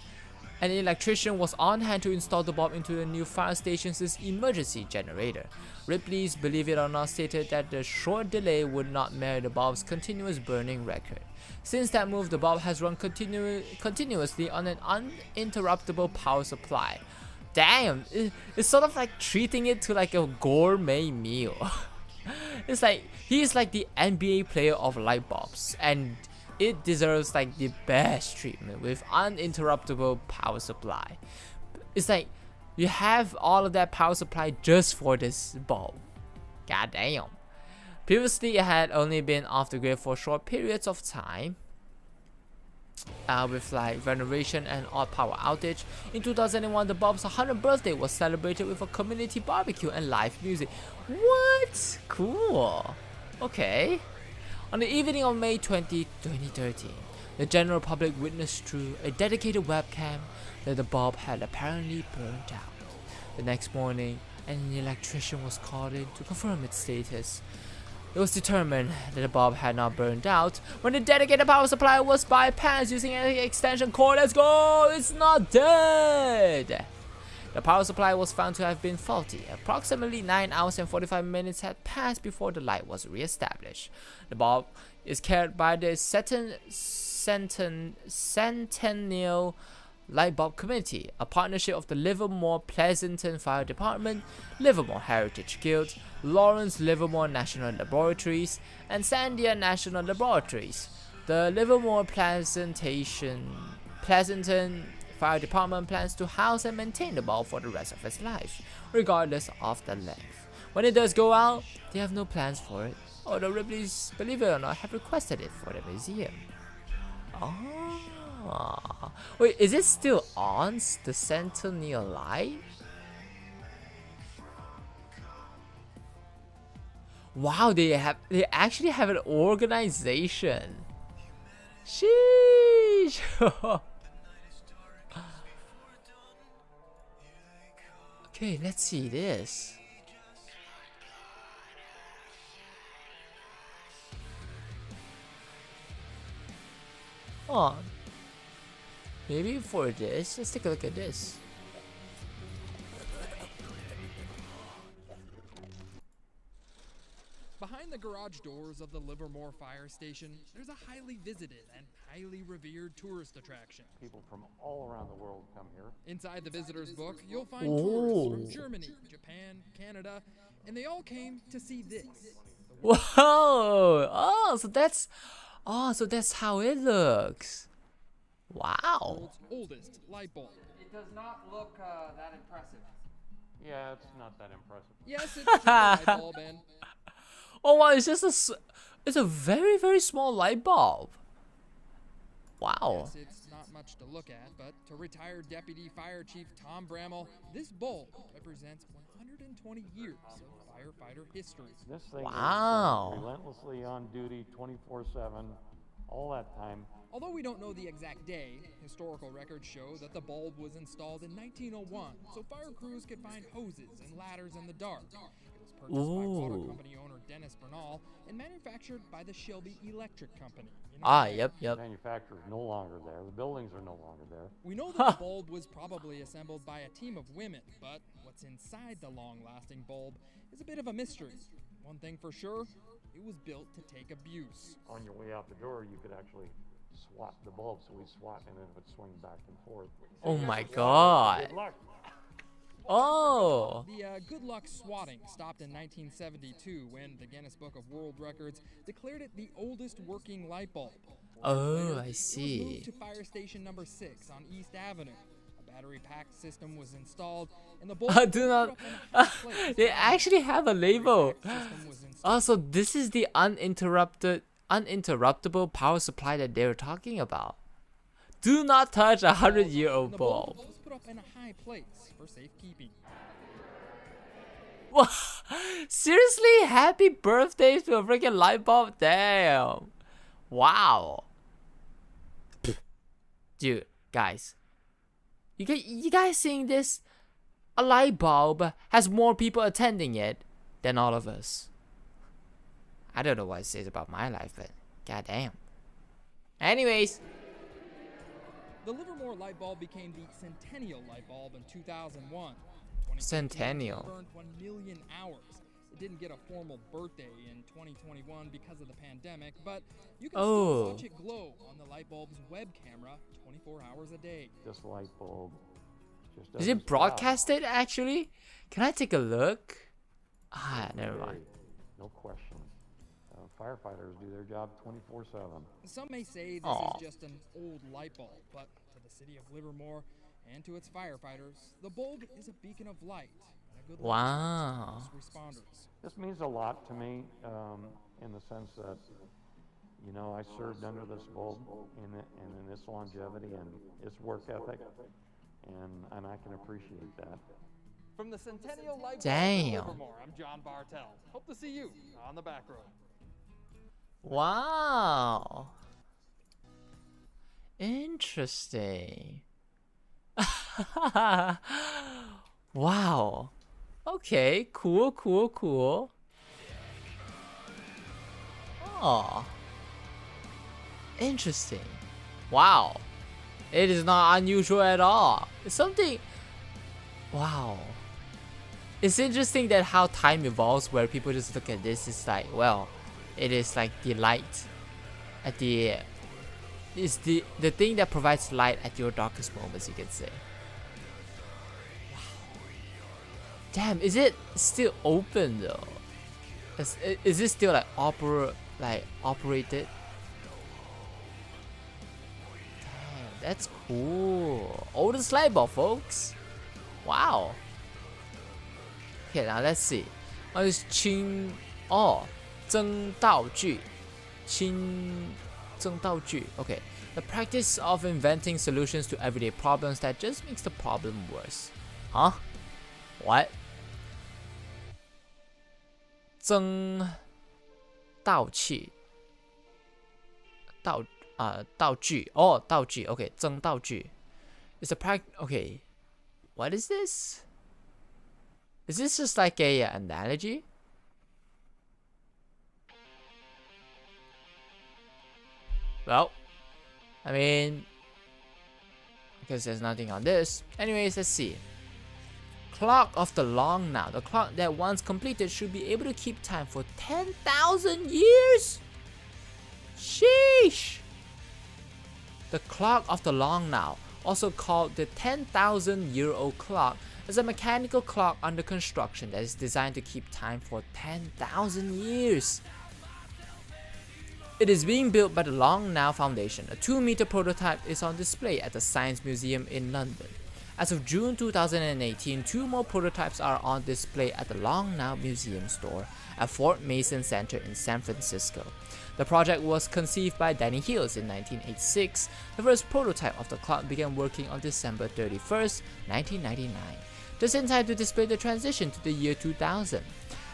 B: An electrician was on hand to install the bulb into the new fire station's emergency generator. Ripley's Believe It or Not stated that the short delay would not merit the bulb's continuous burning record. Since that move, the bulb has run continuously on an uninterruptible power supply. Damn, it's sort of like treating it to like a gourmet meal. It's like, he's like the NBA player of light bulbs, and it deserves like the best treatment with uninterruptible power supply. It's like you have all of that power supply just for this bulb. God damn. Previously, it had only been off the grid for short periods of time, with like renovation and odd power outage. In 2001, the bulb's 100th birthday was celebrated with a community barbecue and live music. What? Cool. Okay. On the evening of May 20, 2013, the general public witnessed through a dedicated webcam that the bulb had apparently burned out. The next morning, an electrician was called in to confirm its status. It was determined that the bulb had not burned out when the dedicated power supply was bypassed using an extension cord. Let's go! It's not dead! The power supply was found to have been faulty. Approximately 9 hours and 45 minutes had passed before the light was re-established. The bulb is carried by the Centennial Light Bulb Committee, a partnership of the Livermore Pleasanton Fire Department, Livermore Heritage Guild, Lawrence Livermore National Laboratories, and Sandia National Laboratories. The Livermore Pleasanton Fire Department plans to house and maintain the bulb for the rest of its life, regardless of the length. When it does go out, they have no plans for it, although Ripley's, believe it or not, have requested it for the museum. Oh. Wait, is it still on the Centennial Light? Wow, they actually have an organization. Sheesh. Okay, let's see this. Oh, maybe for this, let's take a look at this.
E: Behind the garage doors of the Livermore Fire Station, there's a highly visited and highly revered tourist attraction.
F: People from all around the world come here.
E: Inside the visitor's book, you'll find tourists from Germany, Japan, Canada, and they all came to see this.
B: Whoa! So that's how it looks. Wow.
E: World's oldest light bulb.
G: It does not look that impressive.
F: Yeah, it's not that impressive.
E: Yes, it's just a light bulb, and
B: Oh wow, it's just it's a very, very small light bulb. Wow.
E: yes, it's not much to look at, but to retired Deputy Fire Chief Tom Bramell, this bulb represents 120 years of firefighter history.
F: This thing
B: Wow.
F: is relentlessly on duty 24/7 all that time.
E: Although we don't know the exact day, historical records show that the bulb was installed in 1901, so fire crews could find hoses and ladders in the dark. It was purchased by water
B: Ooh.
E: company owner Dennis Bernal and manufactured by the Shelby Electric Company. in
B: Ah,
E: Ohio.
B: yep.
F: Manufacturer's no longer there. The buildings are no longer there.
E: We know that the bulb was probably assembled by a team of women, but what's inside the long-lasting bulb is a bit of a mystery. One thing for sure, it was built to take abuse.
F: On your way out the door, you could actually swat the bulb. So we swat and it would swing back and forth.
B: Oh my god.
F: Good luck.
B: Oh.
E: The good luck swatting stopped in 1972 when the Guinness Book of World Records declared it the oldest working light bulb. 4 years
B: Oh,
E: later,
B: I
E: It was
B: see.
E: moved to fire station number 6 on East Avenue. A battery-packed system was installed, and the bulb
B: I
E: was
B: do
E: put
B: not.
E: up in a high place.
B: They actually have a label.
E: Battery-packed system was installed.
B: Also, this is the uninterruptible power supply that they were talking about. Do not touch a 100-year-old
E: The
B: bulb.
E: was put up in a high place for safekeeping.
B: What? Seriously? Happy birthday to a freaking light bulb? Damn. Wow. Dude, guys. You guys seeing this? A light bulb has more people attending it than all of us. I don't know what it says about my life, but goddamn. Anyways.
E: The Livermore light bulb became the Centennial light bulb in 2001.
B: Centennial.
E: It burned 1 million hours. It didn't get a formal birthday in 2021 because of the pandemic, but you can still watch it glow on the light bulb's web camera 24 hours a day.
F: This light bulb just
B: Is
F: doesn't
B: it broadcasted actually? Can I take a look? Ah, never
F: stop.
B: mind.
F: No question. Firefighters do their job 24/7.
E: Some may say this
B: Aw.
E: is just an old light bulb, but to the city of Livermore and to its firefighters, the bulb is a beacon of light and a good light
B: Wow.
E: to first responders.
F: This means a lot to me in the sense that, you know, I served under this bulb in its longevity and its work ethic, and I can appreciate that.
E: From the Centennial Light Bulb
B: Damn.
E: in Livermore, I'm John Bartell. Hope to see you on the back road.
B: Wow. Interesting. Wow. Okay, cool. Oh. Interesting. Wow. It is not unusual at all. It's something. Wow. It's interesting that how time evolves where people just look at this, it's like, well, it is like the light at the is the thing that provides light at your darkest moments, you can say. Wow. Damn, is it still open though? Is it still like operated? Damn, that's cool. Oldest light bulb, folks. Wow. Okay, now let's see. Oh, it's 增道具. Okay. The practice of inventing solutions to everyday problems that just makes the problem worse. Huh? What? 增道具. 道具. Oh, 道具. Okay, 增道具. It's a okay. What is this? Is this just like a analogy? Well, I mean, because there's nothing on this. Anyways, let's see. Clock of the Long Now. The clock that once completed should be able to keep time for 10,000 years? Sheesh! The Clock of the Long Now, also called the 10,000-year-old clock, is a mechanical clock under construction that is designed to keep time for 10,000 years. It is being built by the Long Now Foundation. A 2-meter prototype is on display at the Science Museum in London. As of June 2018, 2 more prototypes are on display at the Long Now Museum store at Fort Mason Center in San Francisco. The project was conceived by Danny Hills in 1986. The first prototype of the clock began working on December 31st, 1999, just in time to display the transition to the year 2000.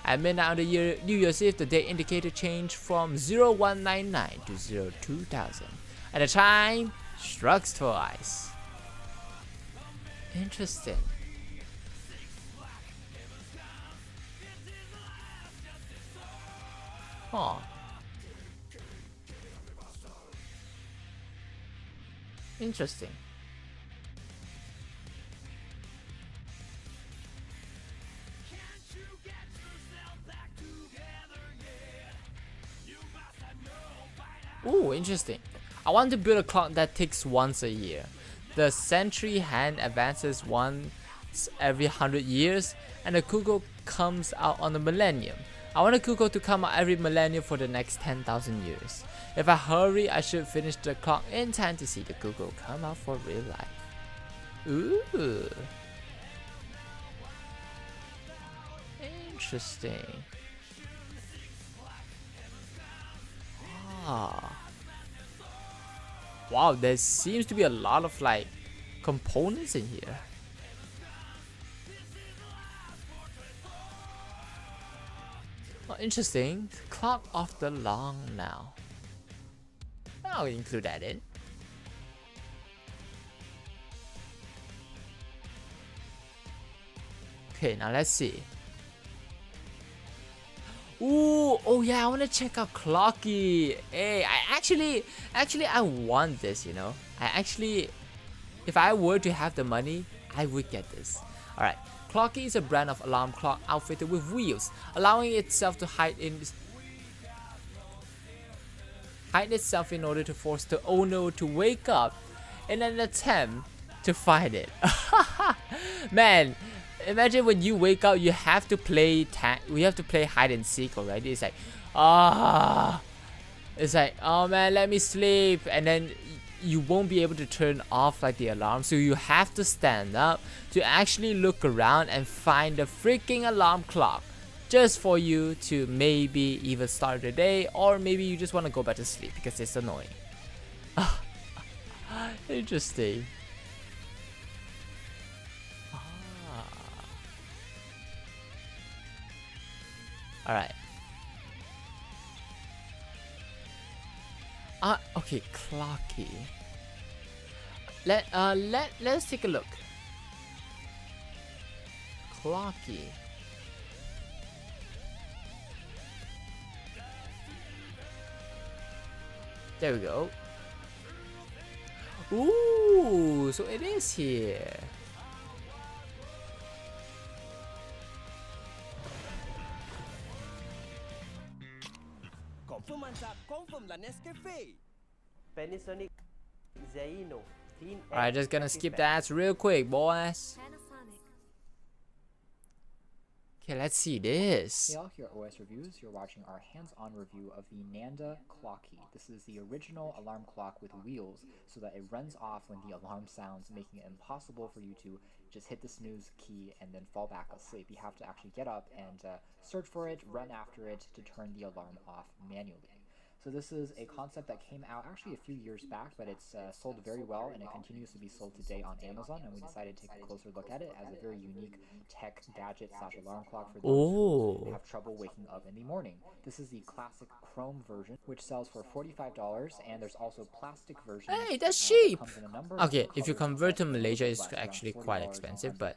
B: At midnight on the New Year's Eve, the date indicator changed from 0199 to 02,000. And the chime struck twice. Interesting. Huh. Interesting. Ooh, interesting. I want to build a clock that ticks once a year. The century hand advances once every 100 years, and the cuckoo comes out on the millennium. I want a cuckoo to come out every millennium for the next 10,000 years. If I hurry, I should finish the clock in time to see the cuckoo come out for real life. Ooh. Interesting. Ah. Wow, there seems to be a lot of like components in here. Oh, interesting. Clock of the long now. I'll include that in. Okay, now let's see. Ooh, oh yeah, I want to check out Clocky. Hey, I want this, you know. If I were to have the money, I would get this. Alright, Clocky is a brand of alarm clock outfitted with wheels, allowing itself to hide itself in order to force the owner to wake up in an attempt to find it. Man, imagine when you wake up, you have to play hide and seek already. It's like, it's like, oh man, let me sleep, and then you won't be able to turn off like the alarm, so you have to stand up to actually look around and find the freaking alarm clock, just for you to maybe even start the day, or maybe you just want to go back to sleep because it's annoying. Interesting. Alright. Okay, Clocky. Let's take a look. Clocky. There we go. Ooh, so it is here.
H: Panasonic Zaino.
B: Alright, just gonna skip the ads real quick, boys. Okay, let's see this.
I: Hey all, here at OS Reviews, you're watching our hands-on review of the Nanda Clocky. This is the original alarm clock with wheels, so that it runs off when the alarm sounds, making it impossible for you to just hit the snooze key and then fall back asleep. You have to actually get up and search for it, run after it to turn the alarm off manually. So this is a concept that came out actually a few years back, but it's sold very well, and it continues to be sold today on Amazon, and we decided to take a closer look at it as a very unique tech gadget slash alarm clock for those who have trouble waking up in the morning. This is the classic chrome version, which sells for $45, and there's also plastic version.
B: Hey, that's cheap! Okay, if you convert to Malaysia, it's actually quite expensive, but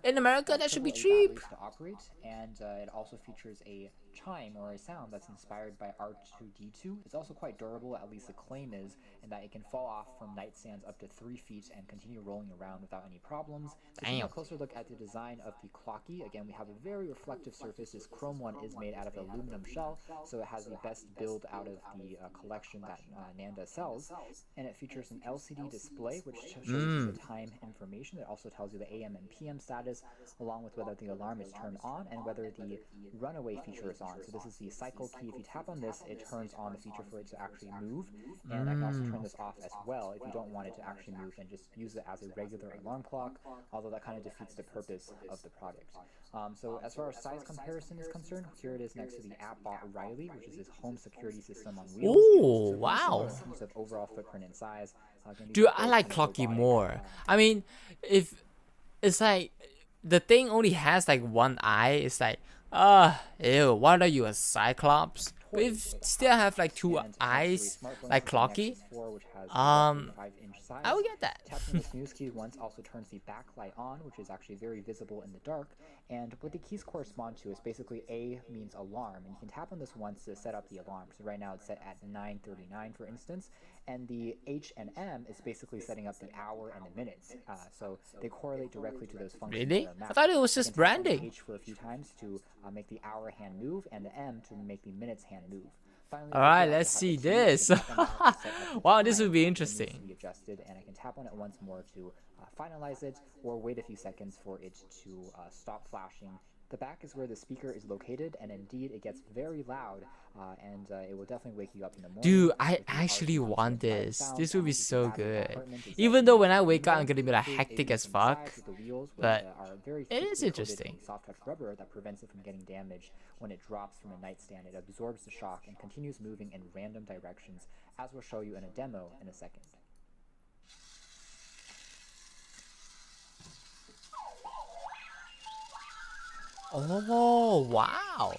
B: in America, that should be cheap!
I: To operate, and it also features a chime or a sound that's inspired by R2D2. It's also quite durable, at least the claim is, in that it can fall off from nightstands up to 3 feet and continue rolling around without any problems. Taking a closer look at the design of the Clocky, again we have a very reflective surface. This chrome one is made out of aluminum shell, so it has the best build out of the collection that Nanda sells, and it features an LCD display which shows you the time information. It also tells you the AM and PM status, along with whether the alarm is turned on and whether the runaway feature is on. So this is the cycle key. If you tap on this, it turns on the feature for it to actually move, and I can also turn this off as well if you don't want it to actually move and just use it as a regular alarm clock, although that kind of defeats the purpose of the product. So as far as size comparison is concerned, here it is next to the AppBot Riley, which is this home security system on wheels.
B: Ooh, wow.
I: In terms of overall footprint and size,
B: dude, I like Clocky more. I mean, if it's like the thing only has like one eye, it's like, ew, what are you, a cyclops? but it still have like two eyes, like clocky. I will get that.
I: Tapping the snooze key once also turns the backlight on, which is actually very visible in the dark. And what the keys correspond to is basically A means alarm, and you can tap on this once to set up the alarm. So right now it's set at 9:39, for instance, and the H and M is basically setting up the hour and the minutes. So they correlate directly to those functions.
B: Really? I thought it was just branding.
I: The H for a few times to make the hour hand move, and the M to make the minutes hand move. Finally,
B: all right, let's see this. Wow, this would be interesting.
I: Be adjusted, and I can tap on it once more to finalize it, or wait a few seconds for it to stop flashing. The back is where the speaker is located, and indeed it gets very loud, and it will definitely wake you up in the morning.
B: Dude, I actually want this. This would be so good. Even though when I wake up, I'm gonna be like hectic as fuck, but it is interesting.
I: Soft touch rubber that prevents it from getting damaged when it drops from a nightstand. It absorbs the shock and continues moving in random directions, as we'll show you in a demo in a second.
B: Oh, wow.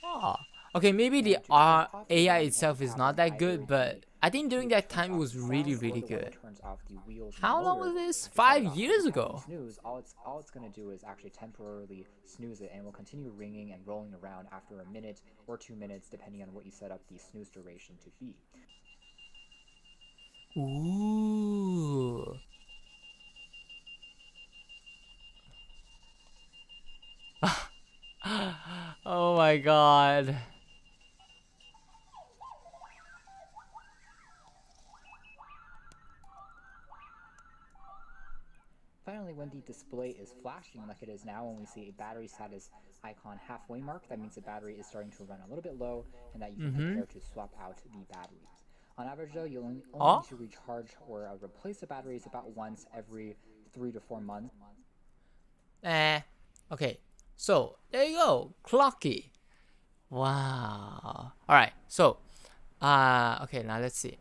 B: Oh, okay, maybe the AI itself is not that good, but I think during that time it was really, really good. How long was this? 5 years ago.
I: All it's going to do is actually temporarily snooze it, and will continue ringing and rolling around after a minute or 2 minutes, depending on what you set up the snooze duration to be.
B: Ooh. Oh my god.
I: Finally, when the display is flashing like it is now, when we see a battery status icon halfway mark, that means the battery is starting to run a little bit low, and that you can prepare to swap out the batteries. On average, though, you'll only need to recharge or replace the batteries about once every 3 to 4 months.
B: Okay, so there you go, clocky. Wow. All right, so okay, now let's see.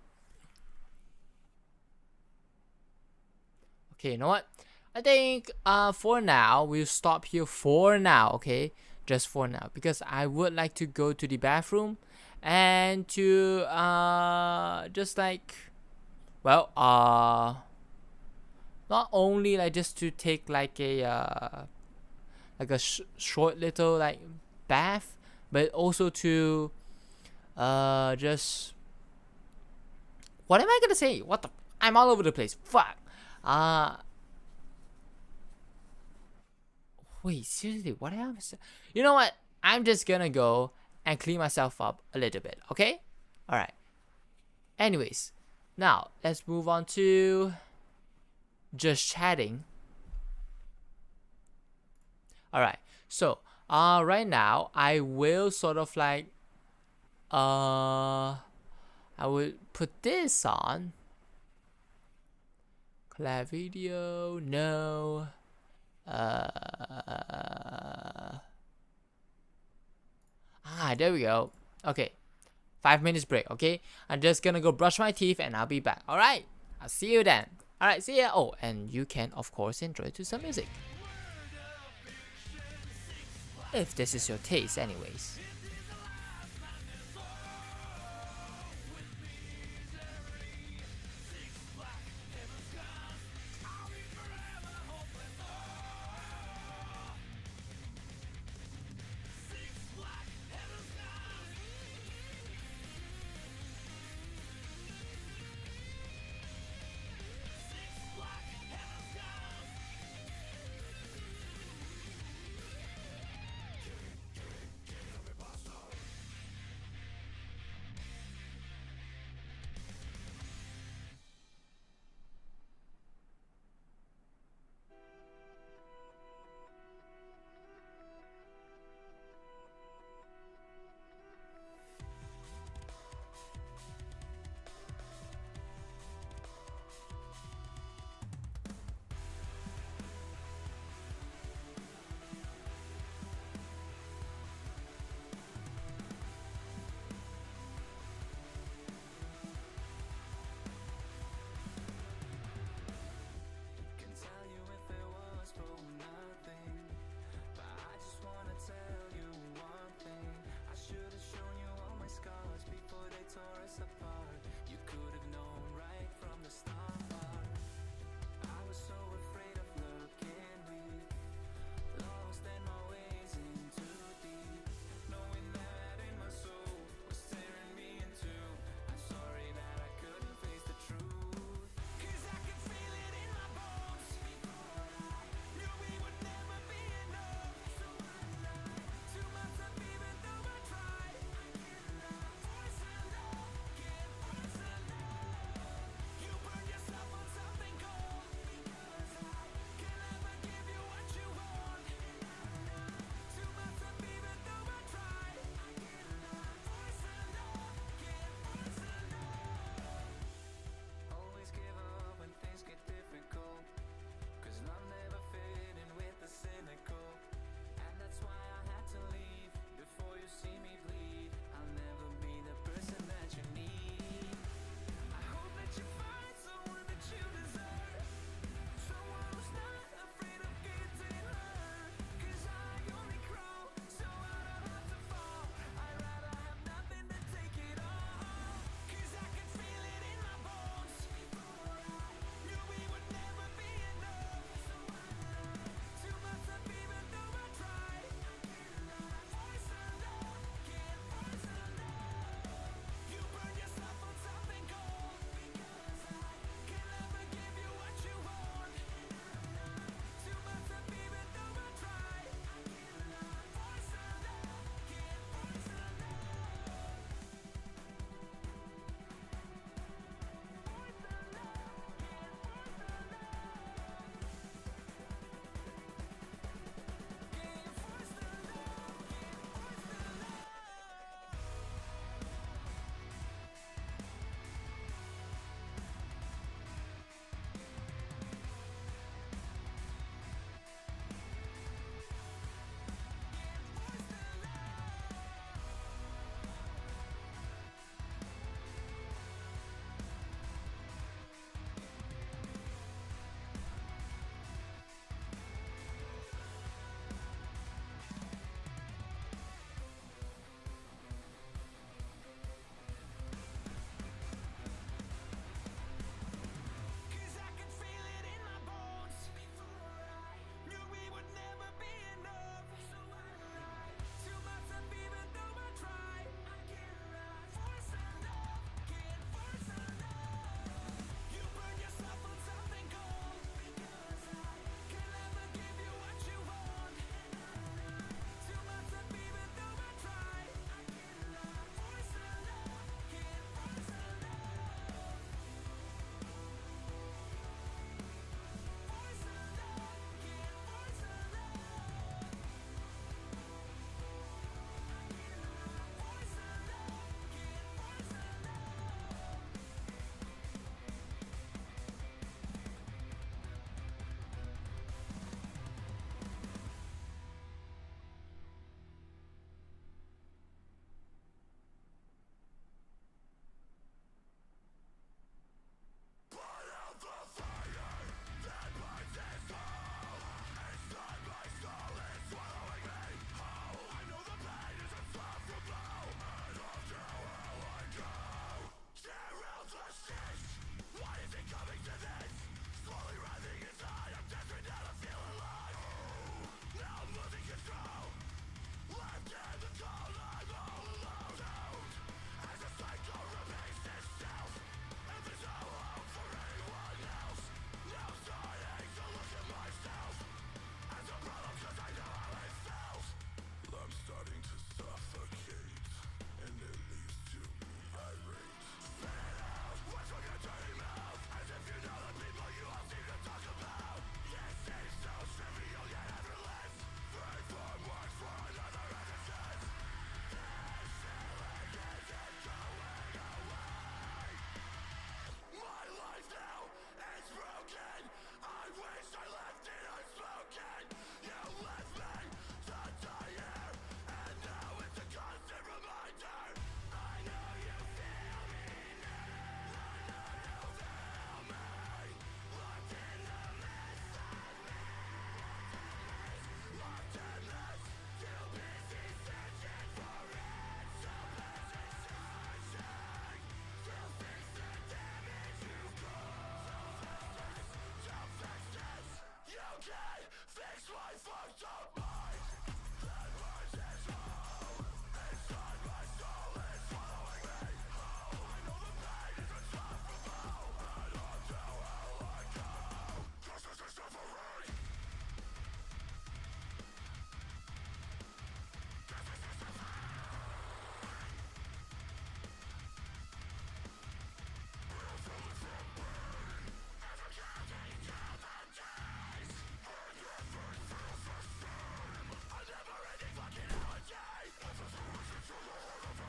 B: Okay, you know what? I think for now we'll stop here for now. Okay, just for now, because I would like to go to the bathroom and to just like, well, not only like just to take like a short little like bath, but also to just, what am I gonna say? What the, I'm all over the place. Fuck. Wait, seriously, what am I saying? You know what? I'm just gonna go and clean myself up a little bit, okay? Alright. Anyways, now let's move on to just chatting. Alright, so right now I will sort of like I will put this on. Collab video, no. There we go. Okay, 5 minutes break. Okay, I'm just gonna go brush my teeth and I'll be back. All right, I'll see you then. All right, see ya. Oh, and you can of course enjoy to some music if this is your taste, anyways.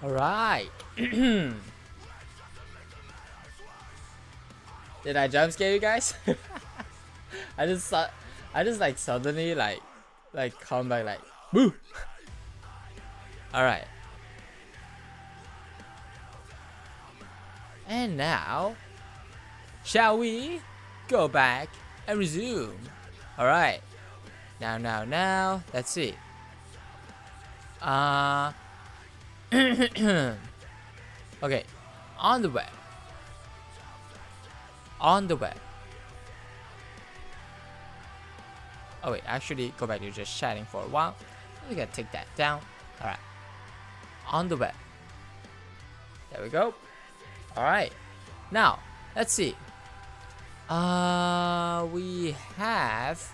B: All right. Did I jump scare you guys? I just like suddenly like come back like boo. All right. And now, shall we go back and resume? All right. Now, let's see. Okay, on the web. Oh wait, actually go back to just chatting for a while. We gotta take that down. All right. On the web. There we go. All right. Now, let's see. We have.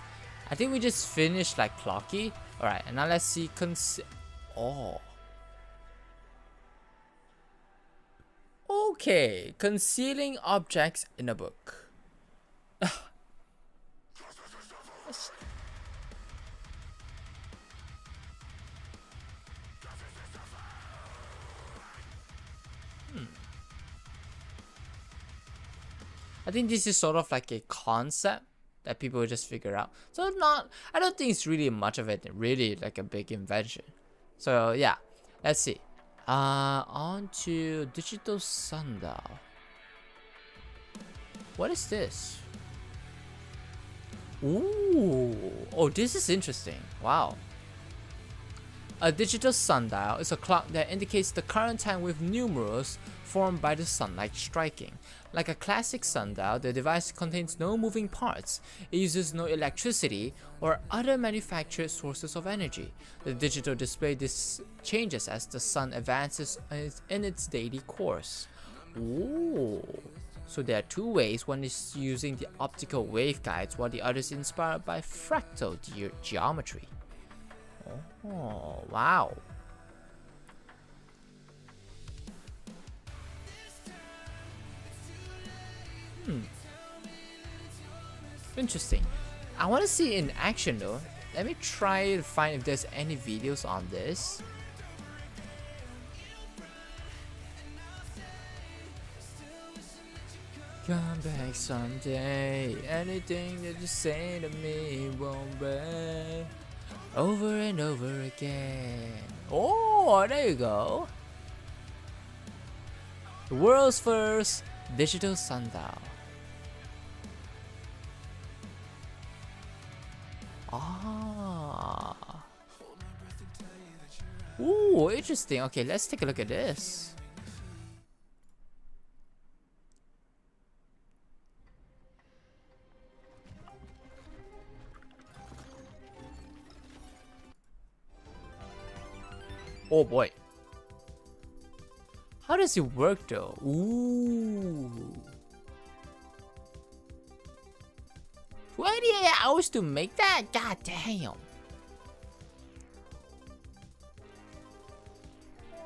B: I think we just finished like Clocky. All right, and now let's see. Oh. Okay, concealing objects in a book. I think this is sort of like a concept that people just figure out. So I don't think it's really much of it really like a big invention. So yeah, let's see. On to digital sundial. What is this? Ooh, oh, this is interesting. Wow. A digital sundial is a clock that indicates the current time with numerals formed by the sunlight striking. Like a classic sundial, the device contains no moving parts. It uses no electricity or other manufactured sources of energy. The digital display changes as the sun advances in its daily course. Ooh. So there are two ways. One is using the optical waveguides, while the other is inspired by fractal geometry. Oh, wow. Interesting. I want to see it in action though. Let me try to find if there's any videos on this. Come back someday. Anything that you say to me won't break. Over and over again. Oh, there you go. The world's first digital sundial. Ah. Ooh, interesting. Okay, let's take a look at this. Oh boy. How does it work though? Ooh. 28 hours to make that? God damn.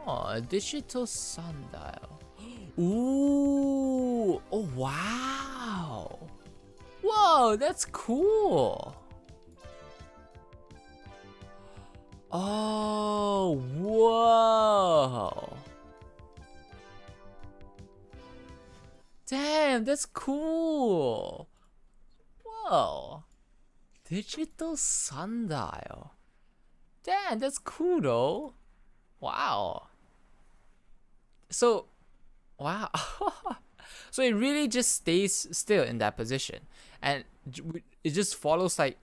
B: Oh, a digital sundial. Ooh. Oh wow. Whoa, that's cool. Oh, whoa. Damn, that's cool. Whoa. Digital sundial. Damn, that's cool though. Wow. So, wow. So it really just stays still in that position. And it just follows like,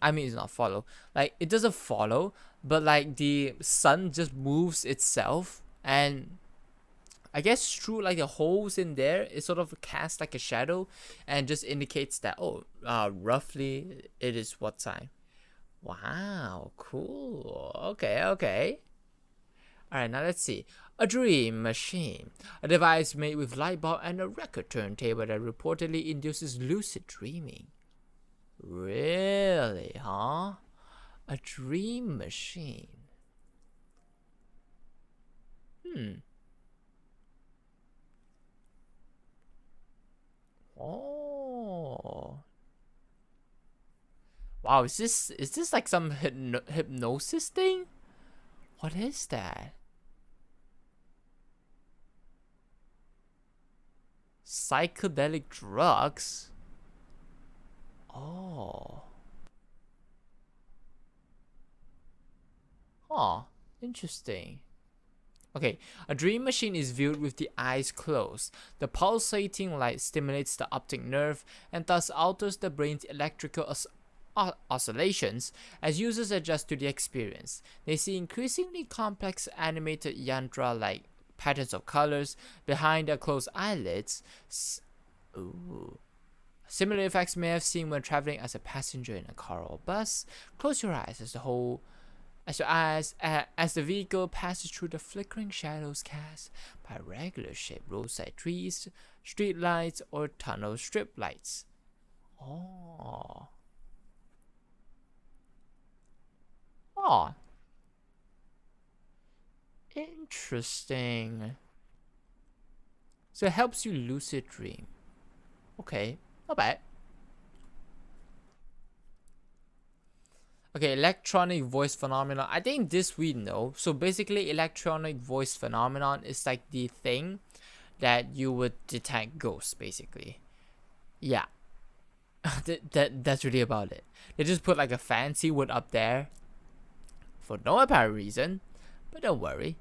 B: I mean, it's not follow. Like, it doesn't follow, but like the sun just moves itself. And I guess through like the holes in there, it sort of casts like a shadow and just indicates that, oh, roughly it is what time. Wow, cool. Okay, okay. Alright, now let's see. A dream machine. A device made with light bulb and a record turntable that reportedly induces lucid dreaming. Really, huh? A dream machine. Oh. Wow, is this like some hypnosis thing? What is that? Psychedelic drugs? Oh. Huh. Interesting. Okay, a dream machine is viewed with the eyes closed. The pulsating light stimulates the optic nerve and thus alters the brain's electrical oscillations as users adjust to the experience. They see increasingly complex animated yantra-like patterns of colors behind their closed eyelids. Ooh. Similar effects may have seen when traveling as a passenger in a car or bus. Close your eyes as the vehicle passes through the flickering shadows cast by regular shaped roadside trees, street lights, or tunnel strip lights. Oh. Oh. Interesting. So it helps you lucid dream. Okay, not bad. Okay, electronic voice phenomenon. I think this we know. So basically, electronic voice phenomenon is like the thing that you would detect ghosts, basically. Yeah. That's really about it. They just put like a fancy word up there for no apparent reason. But don't worry.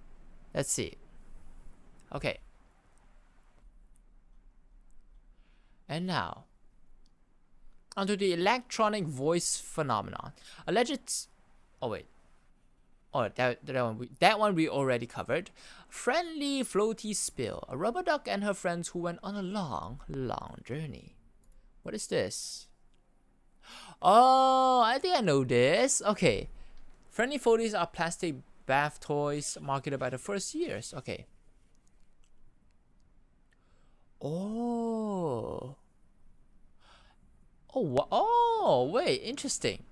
B: Let's see. Okay. And now, onto the electronic voice phenomenon. Alleged. Oh wait. Oh, that one we already covered. Friendly floaty spill. A rubber duck and her friends who went on a long journey. What is this? Oh, I think I know this. Okay. Friendly floaties are plastic bath toys marketed by the first years. Okay. Oh. Oh, wait, interesting.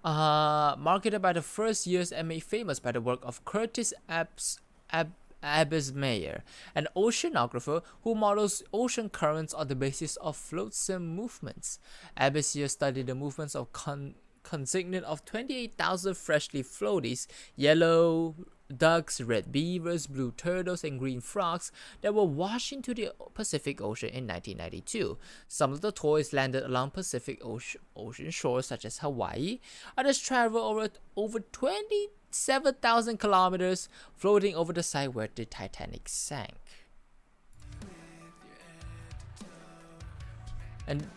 B: Marketed by the first years and made famous by the work of Curtis Abesmeyer, an oceanographer who models ocean currents on the basis of flotsam movements. Abesmeyer studied the movements of consignment of 28,000 freshly floaties, yellow ducks, red beavers, blue turtles, and green frogs that were washed into the Pacific Ocean in 1992. Some of the toys landed along Pacific Ocean shores such as Hawaii. Others traveled over 27,000 kilometers, floating over the site where the Titanic sank. And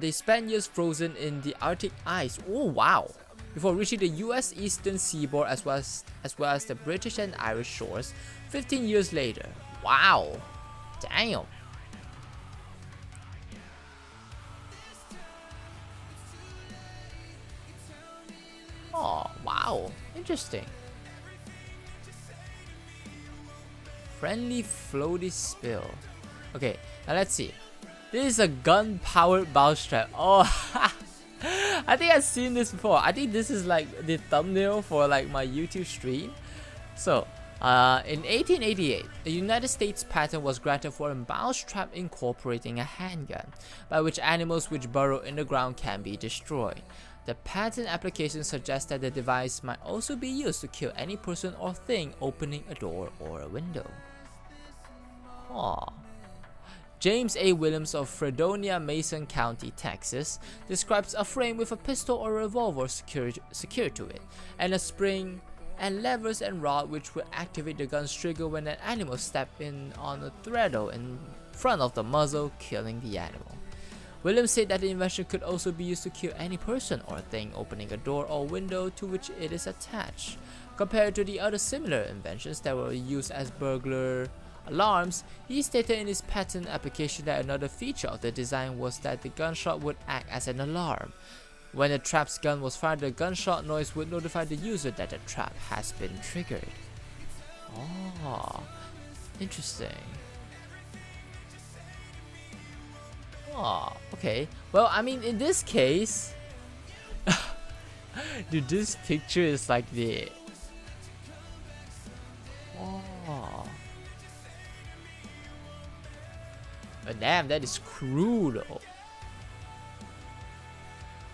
B: they spent years frozen in the Arctic ice. Oh wow! Before reaching the US eastern seaboard as well as the British and Irish shores 15 years later. Wow! Damn! Oh, wow! Interesting. Friendly floaty spill. Okay, now let's see. This is a gun-powered mousetrap. Oh, I think I've seen this before. I think this is like the thumbnail for like my YouTube stream. So, in 1888, a United States patent was granted for a mousetrap incorporating a handgun, by which animals which burrow in the ground can be destroyed. The patent application suggests that the device might also be used to kill any person or thing opening a door or a window. Aww. James A. Williams of Fredonia, Mason County, Texas, describes a frame with a pistol or revolver secured to it, and a spring and levers and rod which will activate the gun's trigger when an animal steps in on a threadle in front of the muzzle, killing the animal. Williams said that the invention could also be used to kill any person or thing opening a door or window to which it is attached. Compared to the other similar inventions that were used as burglar alarms, he stated in his patent application that another feature of the design was that the gunshot would act as an alarm. When the trap's gun was fired, the gunshot noise would notify the user that the trap has been triggered. Oh, interesting. Oh, okay. Well, I mean, in this case, dude, this picture is like the... Oh. But damn, that is cruel though.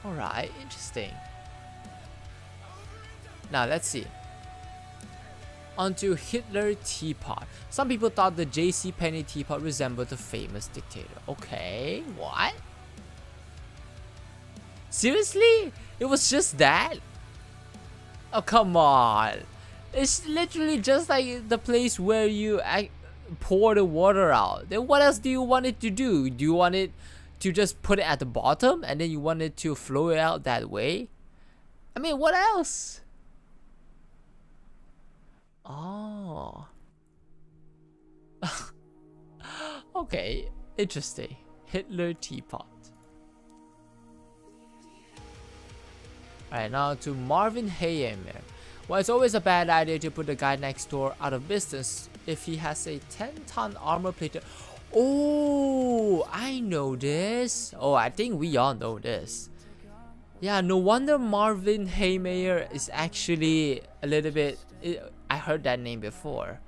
B: Alright, interesting. Now let's see. onto Hitler teapot. Some people thought the JC Penney teapot resembled the famous dictator. Okay, what? Seriously? It was just that? Oh, come on. It's literally just like the place where you pour the water out. Then what else do you want it to do? Do you want it to just put it at the bottom and then you want it to flow out that way? I mean, what else? Oh. Okay, interesting. Hitler teapot. Alright, now to Marvin Hayemair. Well, it's always a bad idea to put the guy next door out of business if he has a 10-ton armor plated. Oh, I know this. Oh, I think we all know this. Yeah, no wonder Marvin Hayemair is actually a little bit... I heard that name before.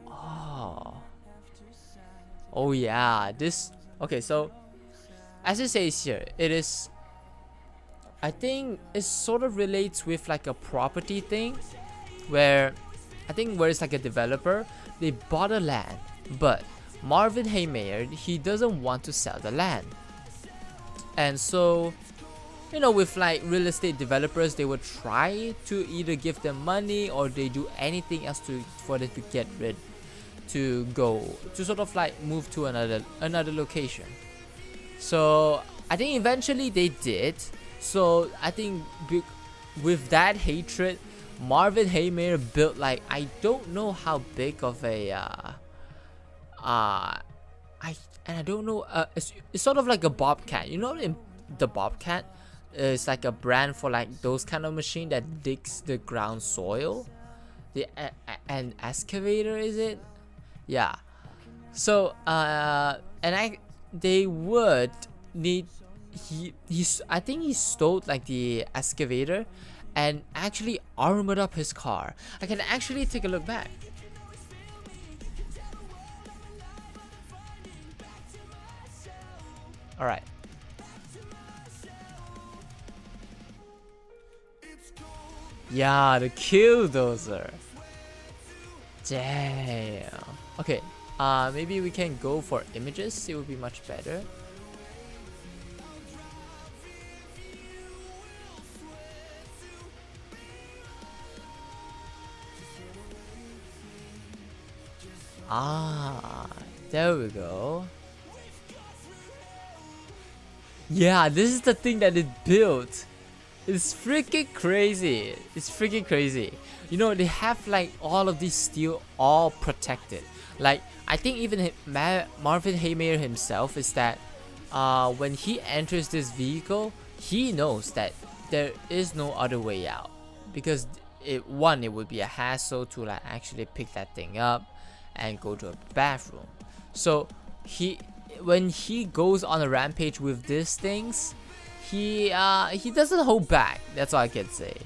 B: Oh. Oh yeah, this... Okay, so as it says here, it is... I think it sort of relates with like a property thing where I think where it's like a developer, they bought a land, but Marvin Hayemair, he doesn't want to sell the land. And so, you know, with like real estate developers, they would try to either give them money or they do anything else for them to get rid, to sort of like move to another location. So I think eventually they did. So I think with that hatred, Marvin Hayemair built like, I don't know how big of a I don't know, it's sort of like a bobcat. You know, the bobcat is like a brand for like those kind of machine that digs the ground soil. An excavator, is it? Yeah. So they would need. I think he stole like the excavator and actually armored up his car. I can actually take a look back. Alright. Yeah, the killdozer. Damn. Okay. Maybe we can go for images. It would be much better. There we go. Yeah, this is the thing that it built. It's freaking crazy. It's freaking crazy. You know, they have like all of these steel all protected. Like, I think even Marvin Hayemair himself is that when he enters this vehicle, he knows that there is no other way out. Because it would be a hassle to like actually pick that thing up and go to a bathroom. So when he goes on a rampage with these things, he doesn't hold back. That's all I can say.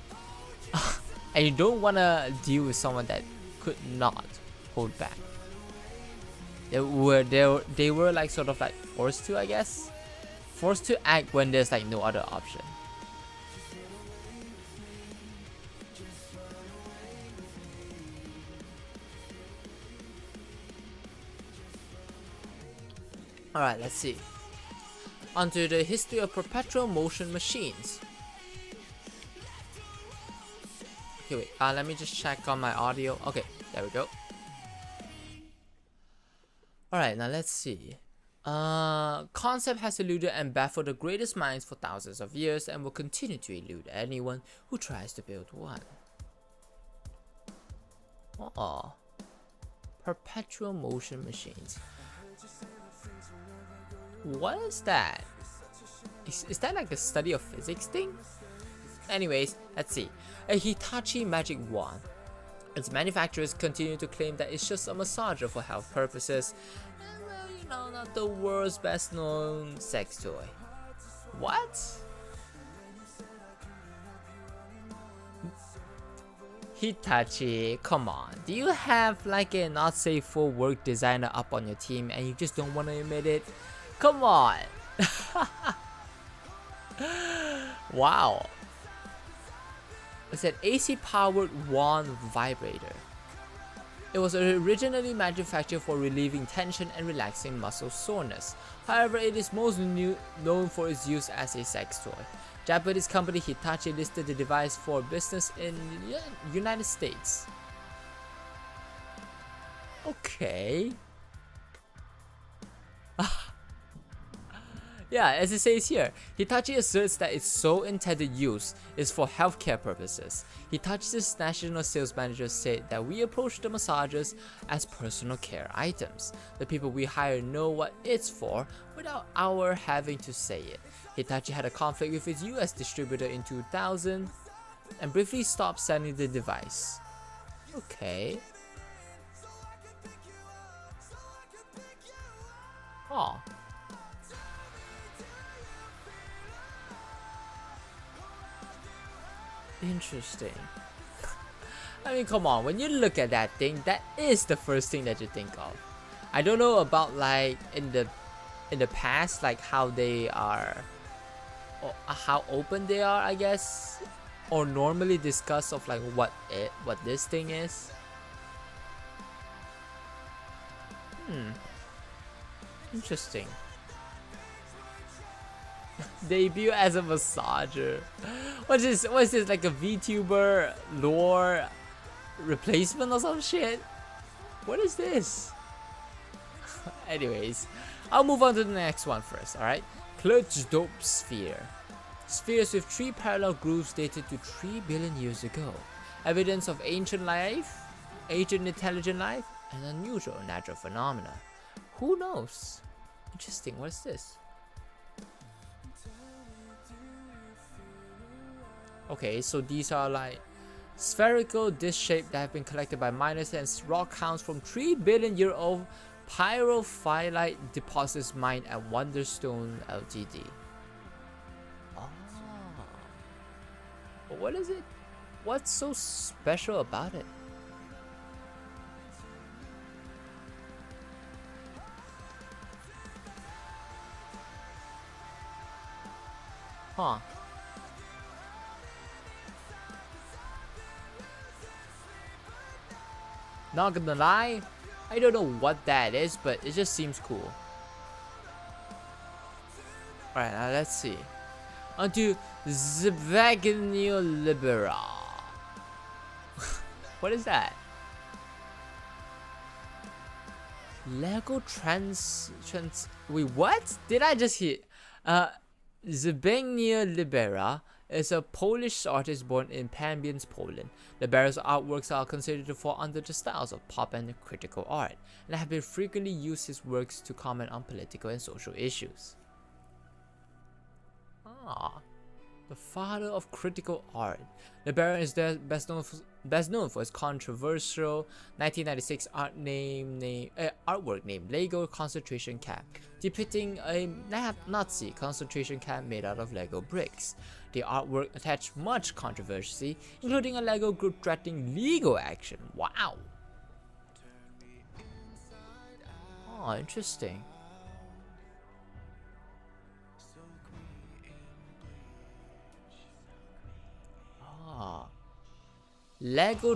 B: And you don't want to deal with someone that could not hold back. They were like sort of like forced to, I guess, forced to act when there's like no other option. Alright, let's see. Onto the history of perpetual motion machines. Okay, wait, let me just check on my audio. Okay, there we go. Alright, now let's see. Concept has eluded and baffled the greatest minds for thousands of years and will continue to elude anyone who tries to build one. Oh, perpetual motion machines. What is that? Is that like the study of physics thing? Anyways, let's see. A Hitachi magic wand. Its manufacturers continue to claim that it's just a massager for health purposes. And well, you know, not the world's best known sex toy. What? Hitachi, come on. Do you have like a not safe for work designer up on your team and you just don't want to admit it? Come on. Wow. It's an AC powered wand vibrator. It was originally manufactured for relieving tension and relaxing muscle soreness. However, it is most known for its use as a sex toy. Japanese company Hitachi listed the device for business in United States. Okay. Yeah, as it says here, Hitachi asserts that its sole intended use is for healthcare purposes. Hitachi's national sales manager said that we approach the massagers as personal care items. The people we hire know what it's for without our having to say it. Hitachi had a conflict with its US distributor in 2000 and briefly stopped selling the device. Okay. Oh. Interesting. I mean, come on, when you look at that thing, that is the first thing that you think of. I don't know about like in the past, like how they are, or how open they are, I guess, or normally discuss of like what this thing is. Interesting. Debut as a massager. What is this, like a VTuber lore replacement or some shit? What is this? Anyways, I'll move on to the next one first, alright? Clutch Dope Sphere. Spheres with 3 parallel grooves dated to 3 billion years ago. Evidence of ancient life, ancient intelligent life, and unusual natural phenomena. Who knows? Interesting, what is this? Okay, so these are like spherical disc shape that have been collected by miners and rock hounds from 3 billion year old pyrophyllite deposits mined at Wonderstone Ltd. Oh. But what is it? What's so special about it? Huh. Not gonna lie, I don't know what that is, but it just seems cool. Alright, now let's see. Onto Zvagnio Libera. What is that? Lego wait, what? Did I just hear? Zbigniew Libera is a Polish artist born in Pamięć, Poland. Libera's artworks are considered to fall under the styles of pop and critical art, and have been frequently used his works to comment on political and social issues. The father of critical art. Libera is best known for his controversial 1996 artwork named Lego Concentration Camp, depicting a Nazi concentration camp made out of Lego bricks. The artwork attached much controversy, including a Lego group threatening legal action. Wow! Oh, interesting. Lego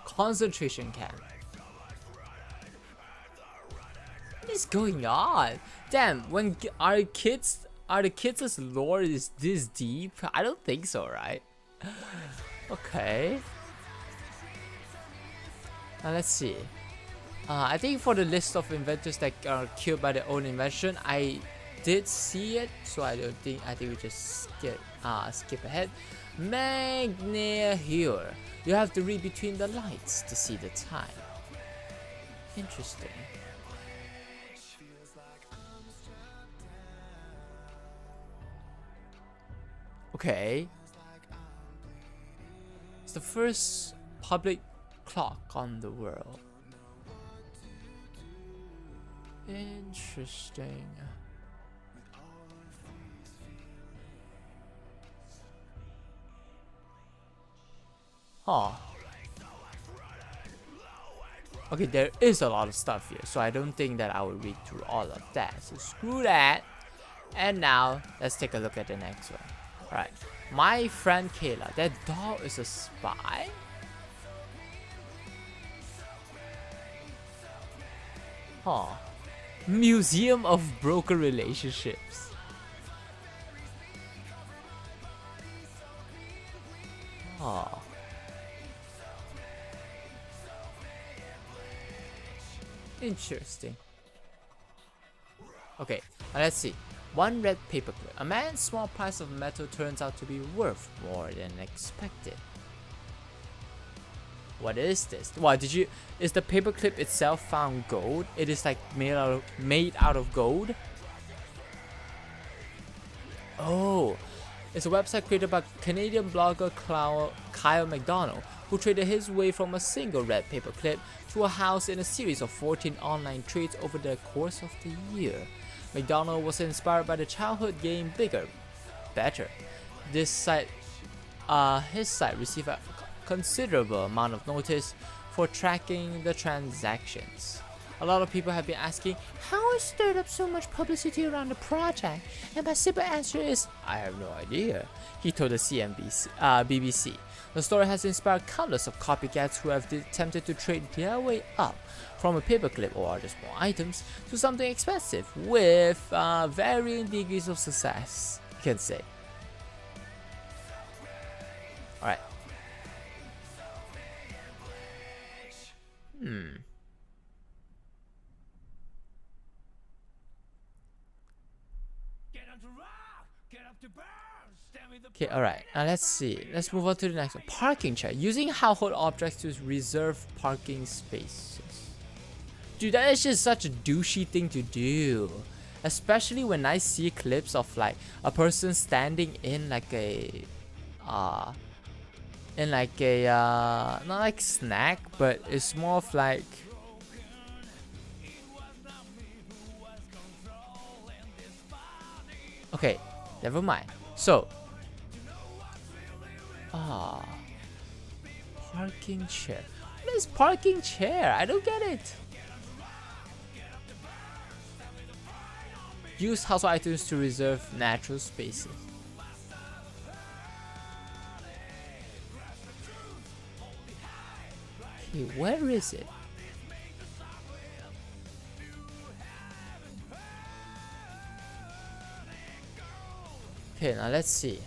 B: concentration camp. What is going on? Damn, when are the kids' lore is this deep? I don't think so, right? Okay. Now let's see. I think for the list of inventors that are killed by their own invention, I did see it, so I think we just skip ahead. Magna here. You have to read between the lights to see the time. Interesting. Okay. It's the first public clock on the world. Interesting. Huh. Okay, there is a lot of stuff here, so I don't think that I will read through all of that. So screw that. And now, let's take a look at the next one. Alright. My friend Kayla. That doll is a spy? Huh. Museum of Broken Relationships. Huh. Interesting. Okay, let's see. One red paperclip. A man's small price of metal turns out to be worth more than expected. What is this? What did you? Is the paperclip itself found gold? It is like made out of gold. Oh, it's a website created by Canadian blogger Kyle McDonald, who traded his way from a single red paperclip to a house in a series of 14 online trades over the course of the year. McDonald was inspired by the childhood game Bigger, Better. His site received a considerable amount of notice for tracking the transactions. A lot of people have been asking, how is stirred up so much publicity around the project? And my simple answer is, I have no idea, he told the BBC. The story has inspired countless of copycats who have attempted to trade their way up from a paperclip or other small items to something expensive with varying degrees of success, you can say. Alright. Okay, alright. Now let's see. Let's move on to the next one. Parking chair. Using household objects to reserve parking spaces. Dude, that is just such a douchey thing to do. Especially when I see clips of like a person standing in like a not like snack, but it's more of like okay, never mind. So parking chair. What is parking chair? I don't get it. Use household items to reserve natural spaces. Okay, where is it? Okay, now let's see.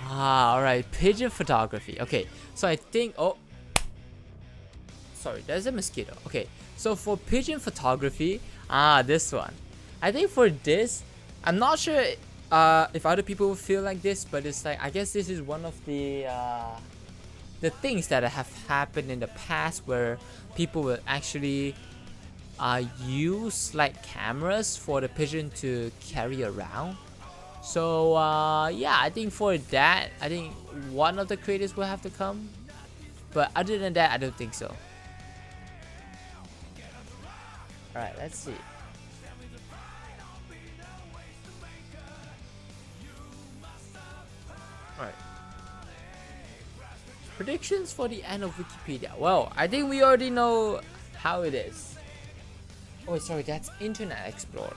B: Alright, pigeon photography. Okay, so I think, oh, sorry, there's a mosquito. Okay, so for pigeon photography, this one. I think for this, I'm not sure if other people will feel like this, but it's like, I guess this is one of the things that have happened in the past where people will actually use like cameras for the pigeon to carry around. So yeah, I think for that, I think one of the creators will have to come, but other than that, I don't think so. Alright, let's see. Alright. Predictions for the end of Wikipedia. Well, I think we already know how it is. Oh, sorry, that's Internet Explorer.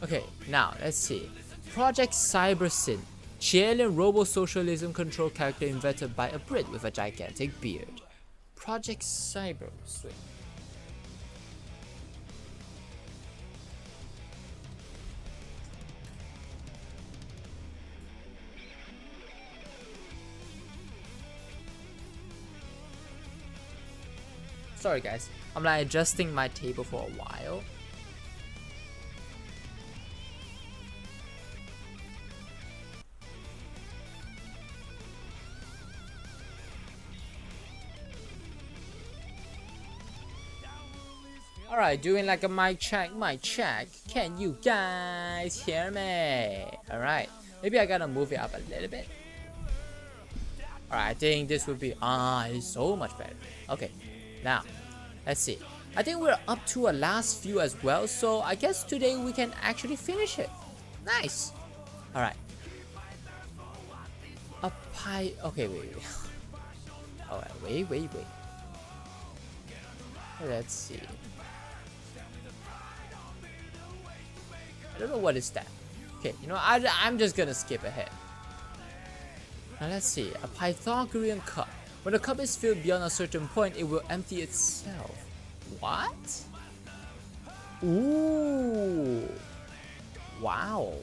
B: Okay, now let's see. Project CyberSyn. Chilean robo-socialism control character invented by a Brit with a gigantic beard. Project CyberSyn. Sorry guys, I'm like adjusting my table for a while. Alright, doing like a mic check. Can you guys hear me? Alright, maybe I gotta move it up a little bit. Alright, I think this would be, it's so much better. Okay, now, let's see. I think we're up to a last few as well, so I guess today we can actually finish it. Nice. Alright. A pie, okay, wait. Alright, wait. Let's see. I don't know what is that. Okay, you know, I'm just gonna skip ahead. Now let's see. A Pythagorean cup. When the cup is filled beyond a certain point, it will empty itself. What? Ooh. Wow.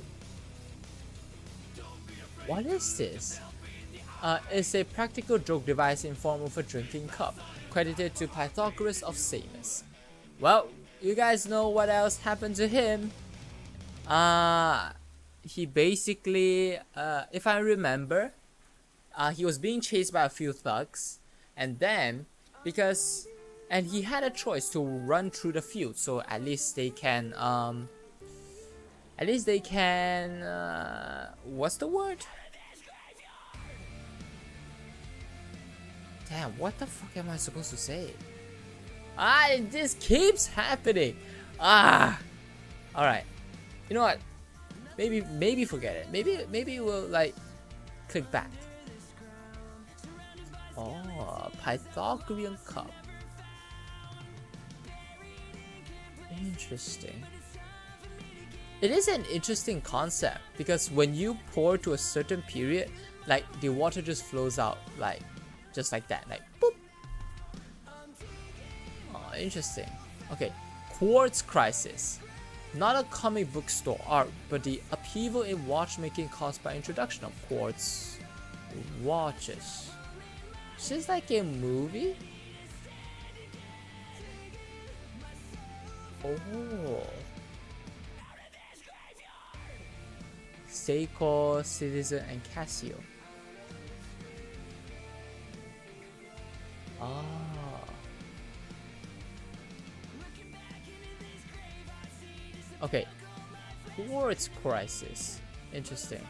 B: What is this? It's a practical joke device in form of a drinking cup, credited to Pythagoras of Samos. Well, you guys know what else happened to him. He basically, if I remember, he was being chased by a few thugs, and then and he had a choice to run through the field, so at least they can, what's the word? Damn, what the fuck am I supposed to say? This keeps happening. Alright. You know what? Maybe forget it. Maybe we'll like click back. Oh, Pythagorean cup. Interesting. It is an interesting concept because when you pour to a certain period, like the water just flows out like just like that, like boop. Oh, interesting. Okay, Quartz Crisis. Not a comic book store art, but the upheaval in watchmaking caused by introduction of quartz watches. Is this like a movie? Oh. Seiko, Citizen, and Casio. Okay, Quartz Crisis. Interesting.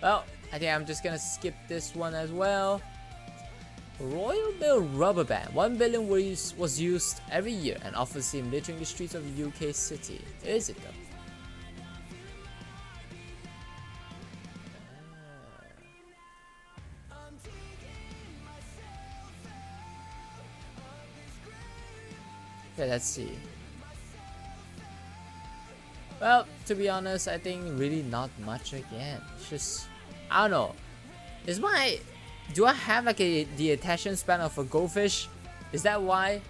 B: Well, I think I'm just gonna skip this one as well. Royal Mail rubber band. 1 billion was used every year and often seen littering the streets of a UK city. Is it though? Yeah, let's see. Well, to be honest, I think really not much again. It's just, I don't know. Do I have like the attention span of a goldfish? Is that why?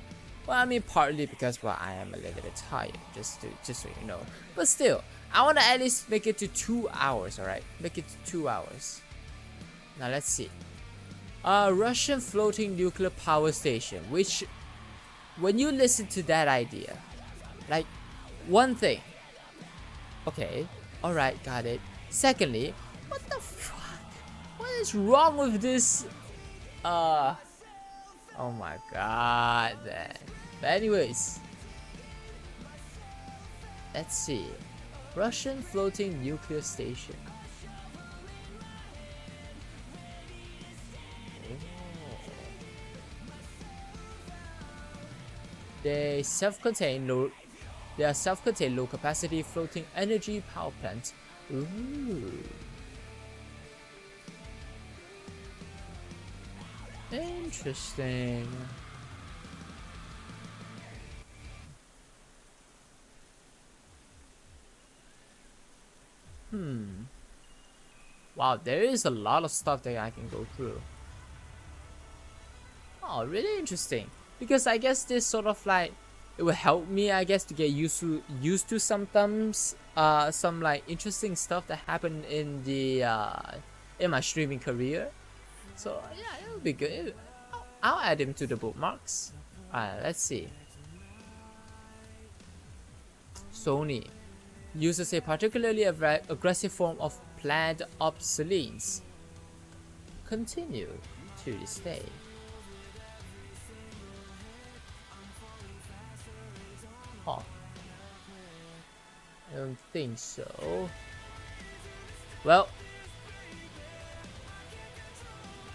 B: Well, I mean partly because I am a little bit tired, just so you know. But still, I want to at least make it to 2 hours, alright? Make it to 2 hours. Now let's see. Russian floating nuclear power station, which when you listen to that idea, like one thing. Okay, alright, got it. Secondly, what the fuck? What is wrong with this? Oh my god, man. But anyways, let's see. Russian floating nuclear station. They are self-contained low-capacity floating energy power plants. Ooh. Interesting. Wow, there is a lot of stuff that I can go through. Oh, really interesting. Because I guess this sort of like, it will help me, I guess, to get used to sometimes some like interesting stuff that happened in the in my streaming career. So yeah, it would be good. I'll add him to the bookmarks. Let's see. Sony uses a particularly aggressive form of planned obsolescence. Continue to this day. Huh. I don't think so. Well,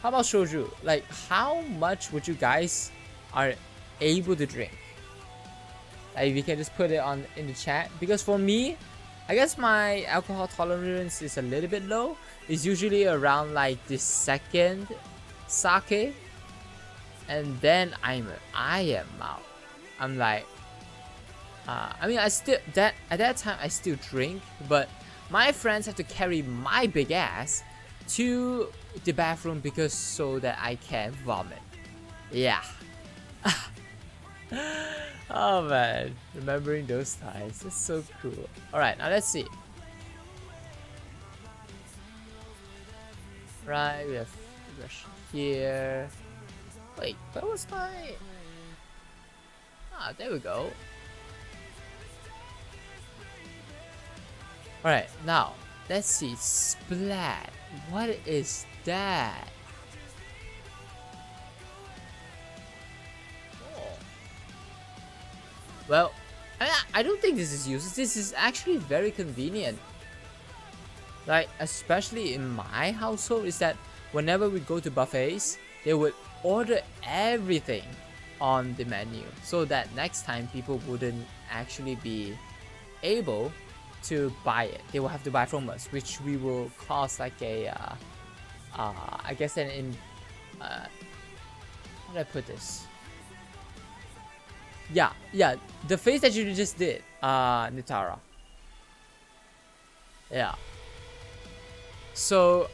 B: how about shoju? Like, how much would you guys are able to drink? Like, we can just put it on in the chat. Because for me, I guess my alcohol tolerance is a little bit low. It's usually around like the second sake, and then I am out. I'm like, I mean, I still that at that time I still drink, but my friends have to carry my big ass to the bathroom because so that I can vomit. Yeah. Oh man, remembering those times, it's so cool. All right, now let's see. Right, we have brush here. Wait, where was my? Ah, there we go. Alright, now let's see. Splat. What is that? Oh. Well, I don't think this is useless. This is actually very convenient. Like, especially in my household, is that whenever we go to buffets, they would order everything on the menu so that next time people wouldn't actually be able to buy it. They will have to buy from us, which we will cost like a I guess how do I put this? Yeah, the face that you just did, Nitara. Yeah. So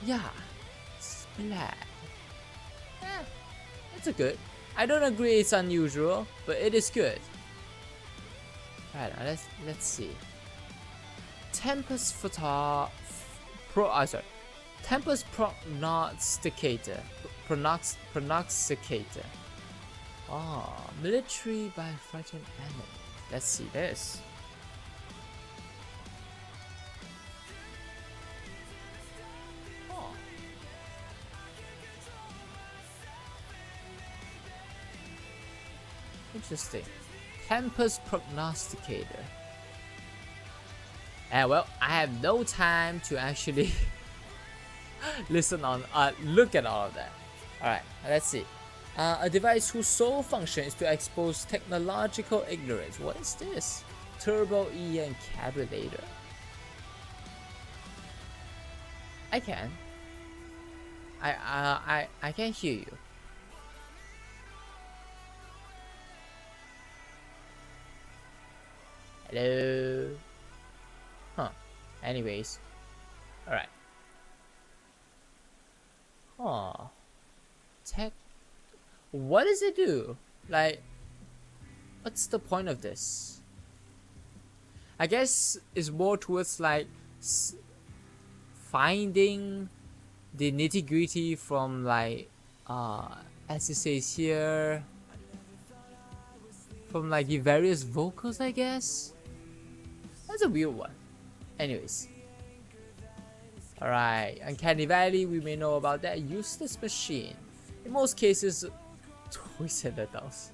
B: yeah, Splat. Yeah, it's a good. I don't agree it's unusual, but it is good. Right, now let's see. Tempest Tempest Prognosticator. Oh, military by frightened enemy. Let's see this. Oh. Interesting. Tempest Prognosticator. And well, I have no time to actually listen on look at all of that. Alright, let's see. A device whose sole function is to expose technological ignorance. What is this? Turbo E encapsulator. I can. I can hear you. Hello. Huh. Anyways. Alright. Huh. Tech. What does it do? Like, what's the point of this? I guess it's more towards like finding the nitty gritty from like, as it says here, from like the various vocals, I guess. That's a weird one. Anyways. Alright, Uncanny Valley, we may know about that. Useless machine. In most cases, toys and adults.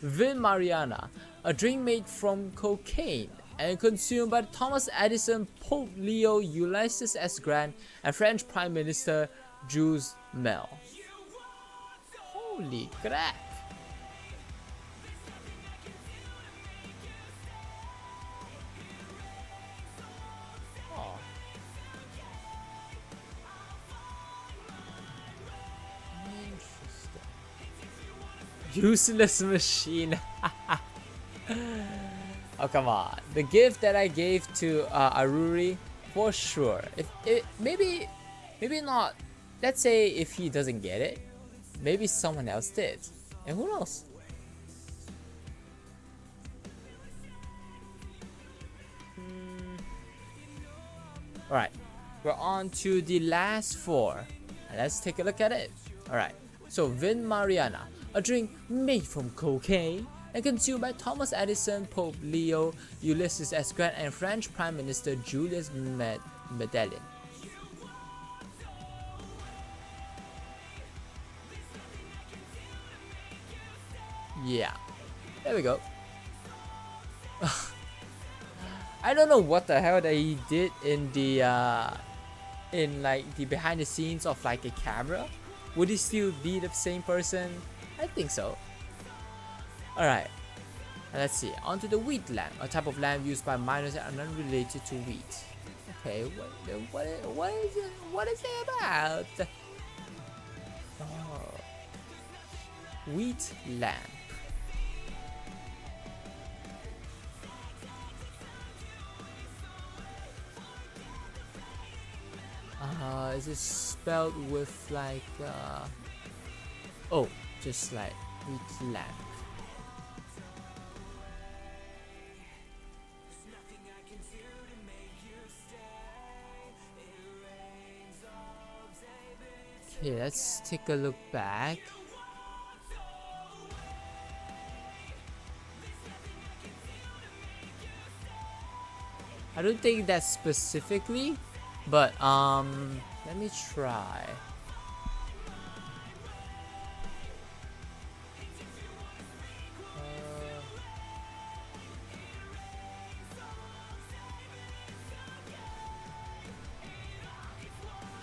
B: Vin Mariana, a drink made from cocaine and consumed by Thomas Edison, Pope Leo, Ulysses S. Grant, and French Prime Minister Jules Mel. Holy crap! Useless machine. Oh come on, the gift that I gave to Aruri, for sure. If maybe not. Let's say if he doesn't get it, maybe someone else did, and who knows? All right, we're on to the last four. Let's take a look at it. All right, so Vin Mariana. A drink made from cocaine and consumed by Thomas Edison, Pope Leo, Ulysses S. Grant, and French Prime Minister Julius Medellin. Yeah, there we go. I don't know what the hell that he did in the like the behind the scenes of like a camera. Would he still be the same person? I think so. Alright, let's see. On to the wheat lamp, a type of lamp used by miners and unrelated to wheat. Okay, what is it about? Oh. Wheat lamp. is it spelled with like oh, just like with lamp. Okay, let's take a look back. I don't think that specifically, but let me try.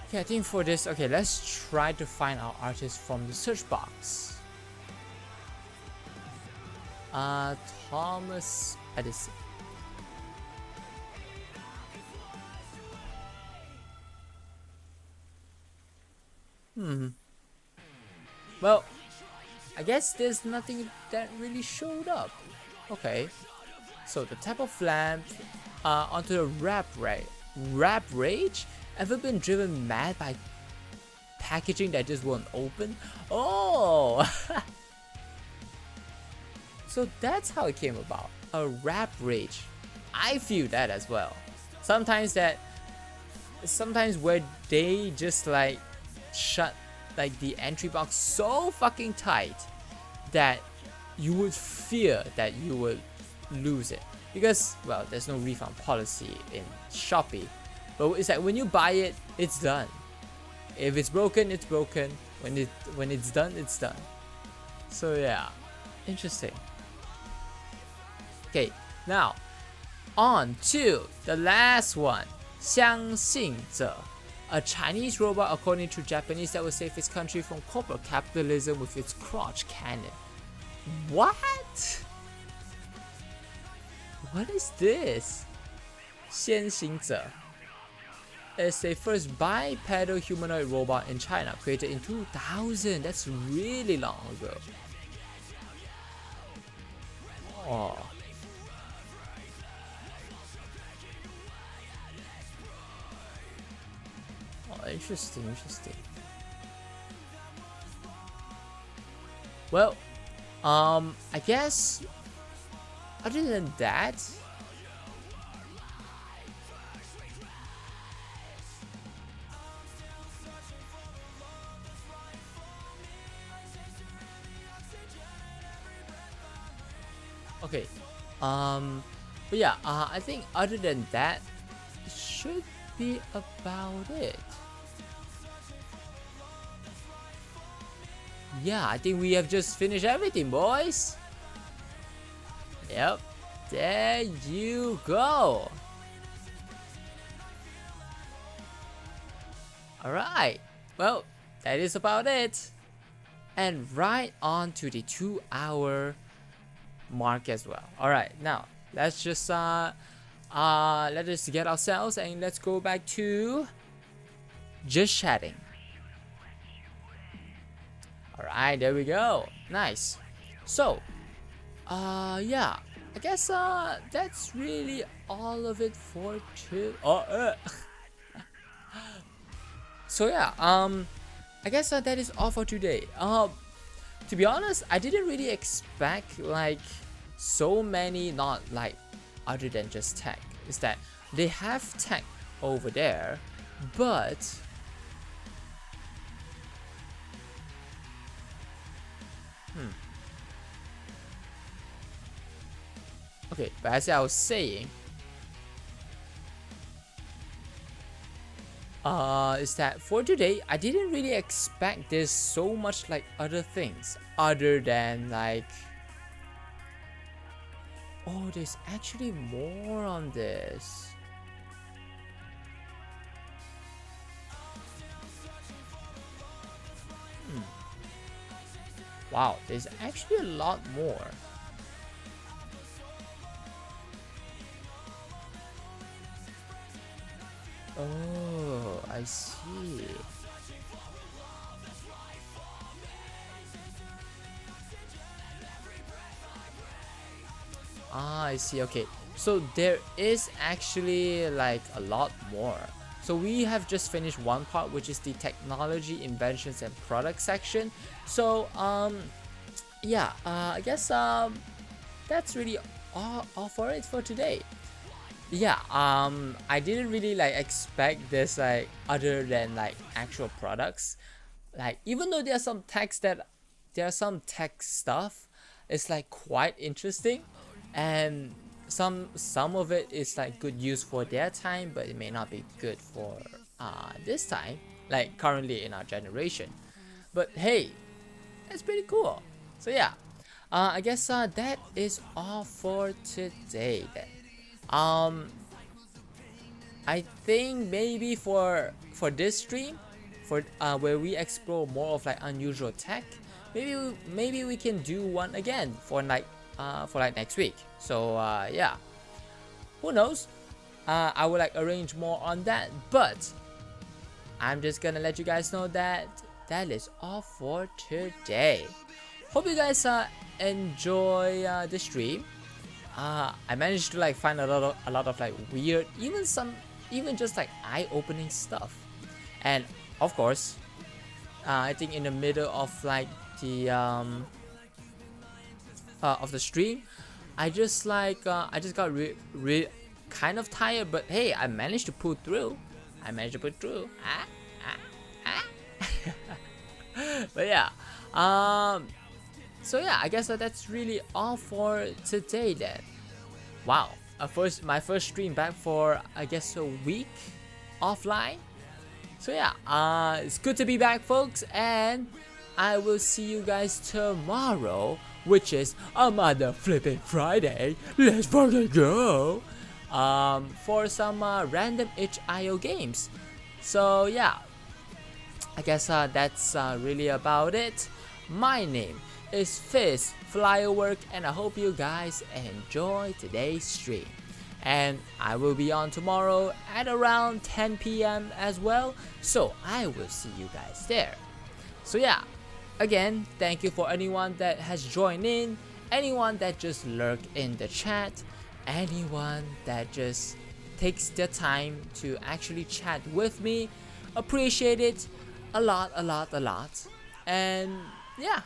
B: Okay, I think for this, okay, let's try to find our artist from the search box. Thomas Edison. Well, I guess there's nothing that really showed up. Okay, so the type of lamp, onto the rap rage. Ever been driven mad by packaging that just won't open? Oh, so that's how it came about. A rap rage. I feel that as well. Sometimes where they just like shut like the entry box so fucking tight that you would fear that you would lose it, because well, there's no refund policy in Shopee, but it's like when you buy it, it's done. If it's broken, it's broken. When it's done, it's done. So yeah, interesting. Okay, now on to the last one. 相信者, a Chinese robot according to Japanese that will save his country from corporate capitalism with its crotch cannon. What? What is this? 先行者 is a first bipedal humanoid robot in China, created in 2000. That's really long ago. Oh. Oh, interesting. Well, I guess other than that, okay, but yeah, I think other than that, it should be about it. Yeah, I think we have just finished everything, boys. Yep, there you go. Alright, well, that is about it. And right on to the 2-hour mark as well. Alright, now let's just let us get ourselves and let's go back to just chatting. Alright, there we go. Nice. So, yeah, I guess that's really all of it for So yeah, I guess that is all for today. To be honest, I didn't really expect like so many, not like other than just tech. Is that they have tech over there, but okay, but as I was saying, is that for today, I didn't really expect there's so much like other things other than like, oh, there's actually more on this. Wow, there's actually a lot more. Oh, I see. Ah, I see. Okay, so there is actually like a lot more. So we have just finished one part, which is the technology, inventions, and product section. So yeah, I guess that's really all for it for today. Yeah, I didn't really like expect this, like other than like actual products. Like, even though there are some tech stuff, it's like quite interesting, and some of it is like good use for their time, but it may not be good for this time, like currently in our generation. But hey, it's pretty cool. So yeah, I guess that is all for today then. I think maybe for this stream, for where we explore more of like unusual tech, maybe we can do one again for like next week. So yeah, who knows? I will like arrange more on that, but I'm just gonna let you guys know that that is all for today. Hope you guys enjoy the stream. I managed to like find a lot of like weird, even just like eye-opening stuff. And of course, I think in the middle of like the stream, I just got kind of tired, but hey, I managed to pull through. But yeah, so yeah, I guess that's really all for today then. Wow, my first stream back for I guess a week offline. So yeah, it's good to be back, folks, and I will see you guys tomorrow, which is a mother flipping Friday. Let's fucking go! For some random itch.io games. So yeah, I guess that's really about it. My name is Fizz Flyrework, and I hope you guys enjoy today's stream. And I will be on tomorrow at around 10 p.m. as well, so I will see you guys there. So yeah, again, thank you for anyone that has joined in, anyone that just lurked in the chat, anyone that just takes the time to actually chat with me. Appreciate it a lot. And yeah,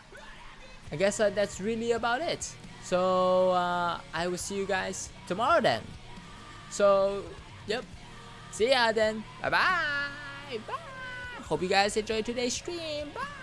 B: I guess that's really about it. So I will see you guys tomorrow then. So yep, see ya then. Bye. Hope you guys enjoyed today's stream. Bye.